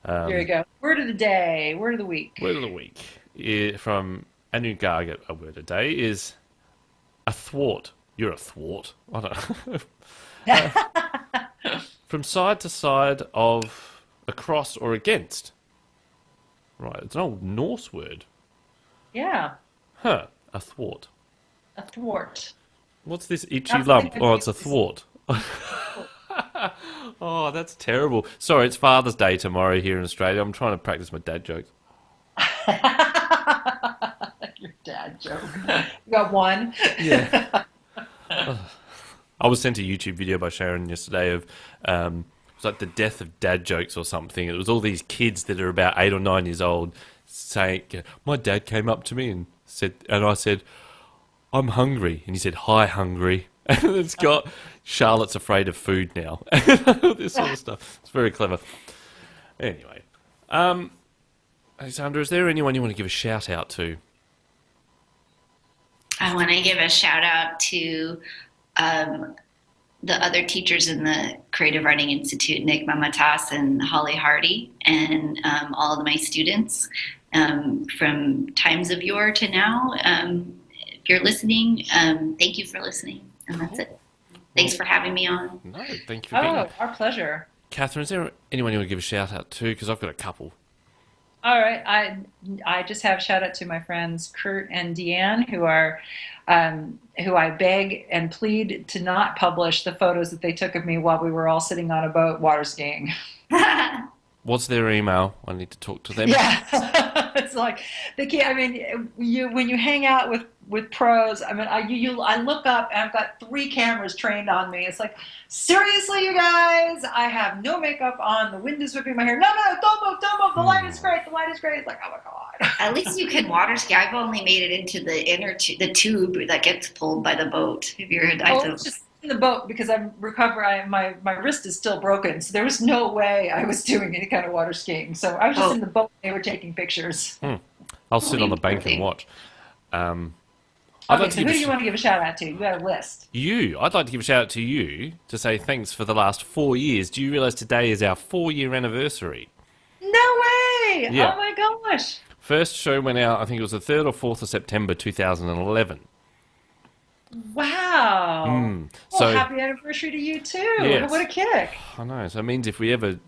Here you go. Word of the day. Word of the week. Word of the week from Anu Garg, a word a day, is athwart. You're a thwart. I don't know. From side to side of, across or against. Right, it's an old Norse word. Yeah. Huh, a thwart. A thwart. What's this itchy That's lump? like Oh, it's a thwart. Oh, that's terrible. Sorry, it's Father's Day tomorrow here in Australia. I'm trying to practice my dad jokes. Your dad joke. You got one? Yeah. I was sent a YouTube video by Sharon yesterday of it was like the death of dad jokes or something. It was all these kids that are about 8 or 9 years old saying, my dad came up to me and I said, I'm hungry. And he said, hi, hungry. And it's got Charlotte's afraid of food now. This sort of stuff. It's very clever. Anyway. Alexandra, is there anyone you want to give a shout out to? I want to give a shout out to the other teachers in the Creative Writing Institute, Nick Mamatas and Holly Hardy, and all of my students from times of yore to now. If you're listening, thank you for listening. And that's it. Thanks for having me on. No, thank you for being Oh, here. our pleasure. Catherine, is there anyone you want to give a shout out to? Because I've got a couple. All right, I just have a shout out to my friends Kurt and Deanne, who I beg and plead to not publish the photos that they took of me while we were all sitting on a boat water skiing. What's their email? I need to talk to them. Yeah, it's like they can't. I mean, when you hang out with pros, I mean, I look up and I've got 3 cameras trained on me. It's like, seriously, you guys, I have no makeup on. The wind is whipping my hair. No, don't move. The light is great. The light is great. It's like, oh my god. At least you can water ski. I've only made it into the tube that gets pulled by the boat. If you're, It's just in the boat because I'm recovering. My wrist is still broken, so there was no way I was doing any kind of water skiing. So I was just in the boat. They were taking pictures. I'll sit on the bank and watch. Okay, so who do you want to give a shout out to? You got a list. I'd like to give a shout out to you to say thanks for the last 4 years. Do you realise today is our 4-year anniversary? No way! Yeah. Oh my gosh! First show went out, I think it was the 3rd or 4th of September 2011. Wow! So happy anniversary to you too! Yes. What a kick! I know. So it means if we ever,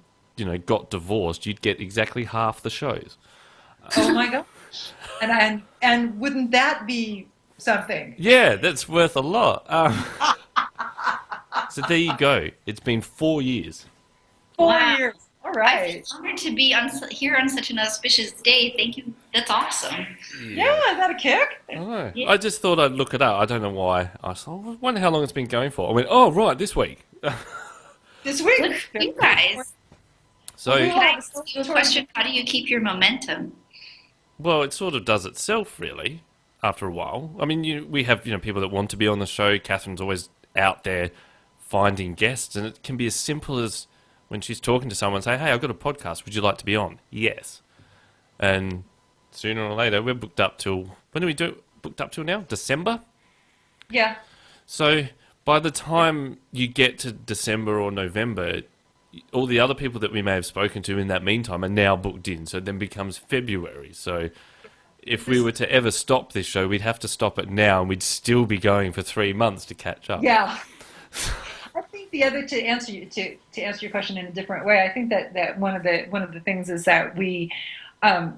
got divorced, you'd get exactly half the shows. Oh my gosh! And wouldn't that be something? Yeah, that's worth a lot. So there you go. It's been 4 years. 4 Wow. years. All I right. feel honored to be here on such an auspicious day. Thank you. That's awesome. Yeah, is that a kick? I know. Yeah. I just thought I'd look it up. I don't know why. I wonder how long it's been going for. I went, oh, right, this week. This week. Good for you guys. So, Yeah. Can I ask you a question? How do you keep your momentum? well, it sort of does itself, really, after a while. I mean, we have, people that want to be on the show. Catherine's always out there finding guests, and it can be as simple as when she's talking to someone, say, hey, I've got a podcast. Would you like to be on? Yes. And sooner or later, we're booked up till, when do we do it? Booked up till now? December? Yeah. So by the time you get to December or November, all the other people that we may have spoken to in that meantime are now booked in. So it then becomes February. So if we were to ever stop this show, we'd have to stop it now, and we'd still be going for 3 months to catch up. Yeah. I think the other to answer your question in a different way, I think that one of the things is that we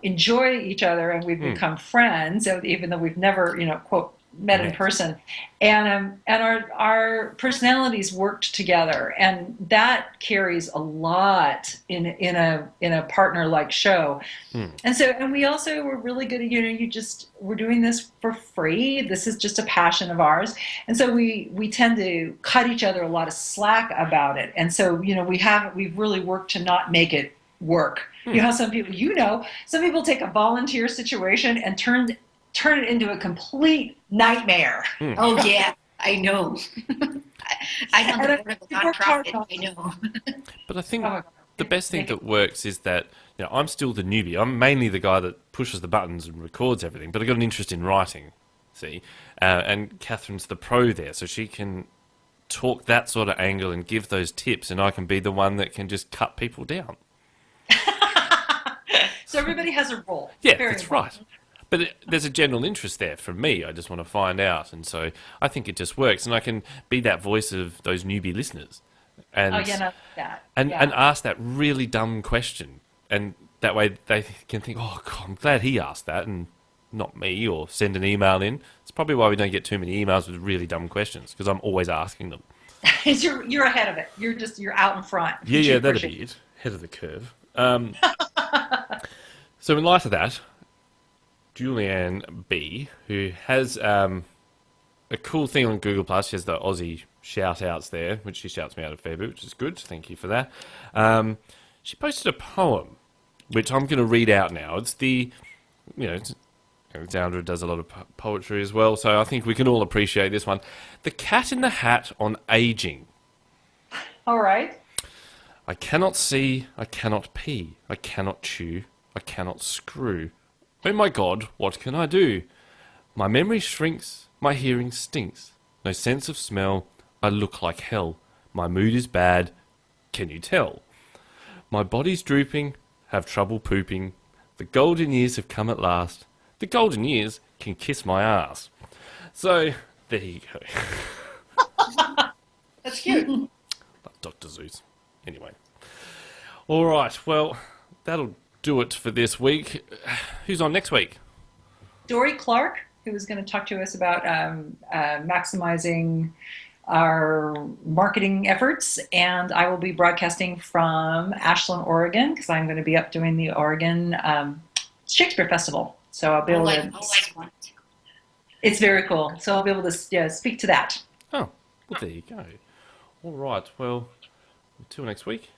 enjoy each other and we've become friends, even though we've never quote met in person, and our personalities worked together, and that carries a lot in a partner like show. And we also were really good at we're doing this for free. This is just a passion of ours, and so we tend to cut each other a lot of slack about it. And so we've really worked to not make it work. You know, some people take a volunteer situation and turn it into a complete nightmare. Oh yeah, I know. I'm on the board of a nonprofit. I know. But I think the best thing that works is that I'm still the newbie. I'm mainly the guy that pushes the buttons and records everything, but I've got an interest in writing, see? And Catherine's the pro there, so she can talk that sort of angle and give those tips, and I can be the one that can just cut people down. So everybody has a role. Yeah, Very that's important. right. But there's a general interest there from me. I just want to find out. And so I think it just works. And I can be that voice of those newbie listeners. And, and ask that really dumb question. And that way they can think, oh, God, I'm glad he asked that and not me, or send an email in. It's probably why we don't get too many emails with really dumb questions, because I'm always asking them. You're ahead of it. You're out in front. Yeah, that'd be it. Head of the curve. So in light of that, Julianne B, who has a cool thing on Google Plus. She has the Aussie shout-outs there, which she shouts me out a fair bit, which is good. Thank you for that. She posted a poem, which I'm going to read out now. It's Alexandra does a lot of poetry as well, so I think we can all appreciate this one. The Cat in the Hat on Aging. All right. I cannot see, I cannot pee, I cannot chew, I cannot screw. Oh my God, what can I do? My memory shrinks, my hearing stinks. No sense of smell, I look like hell. My mood is bad, can you tell? My body's drooping, have trouble pooping. The golden years have come at last. The golden years can kiss my ass. So, there you go. That's cute. Like Dr. Zeus. Anyway. All right. Well, that'll do it for this week. Who's on next week? Dory Clark, who is going to talk to us about maximizing our marketing efforts, and I will be broadcasting from Ashland, Oregon, because I'm going to be up doing the Oregon Shakespeare Festival. So I'll be able to. It's very cool. So I'll be able to speak to that. Oh, well, there you go. All right. Well, until next week.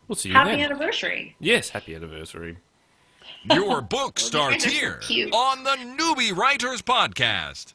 We'll see you Happy then. anniversary. Yes, happy anniversary. Your book starts here on the Newbie Writers Podcast.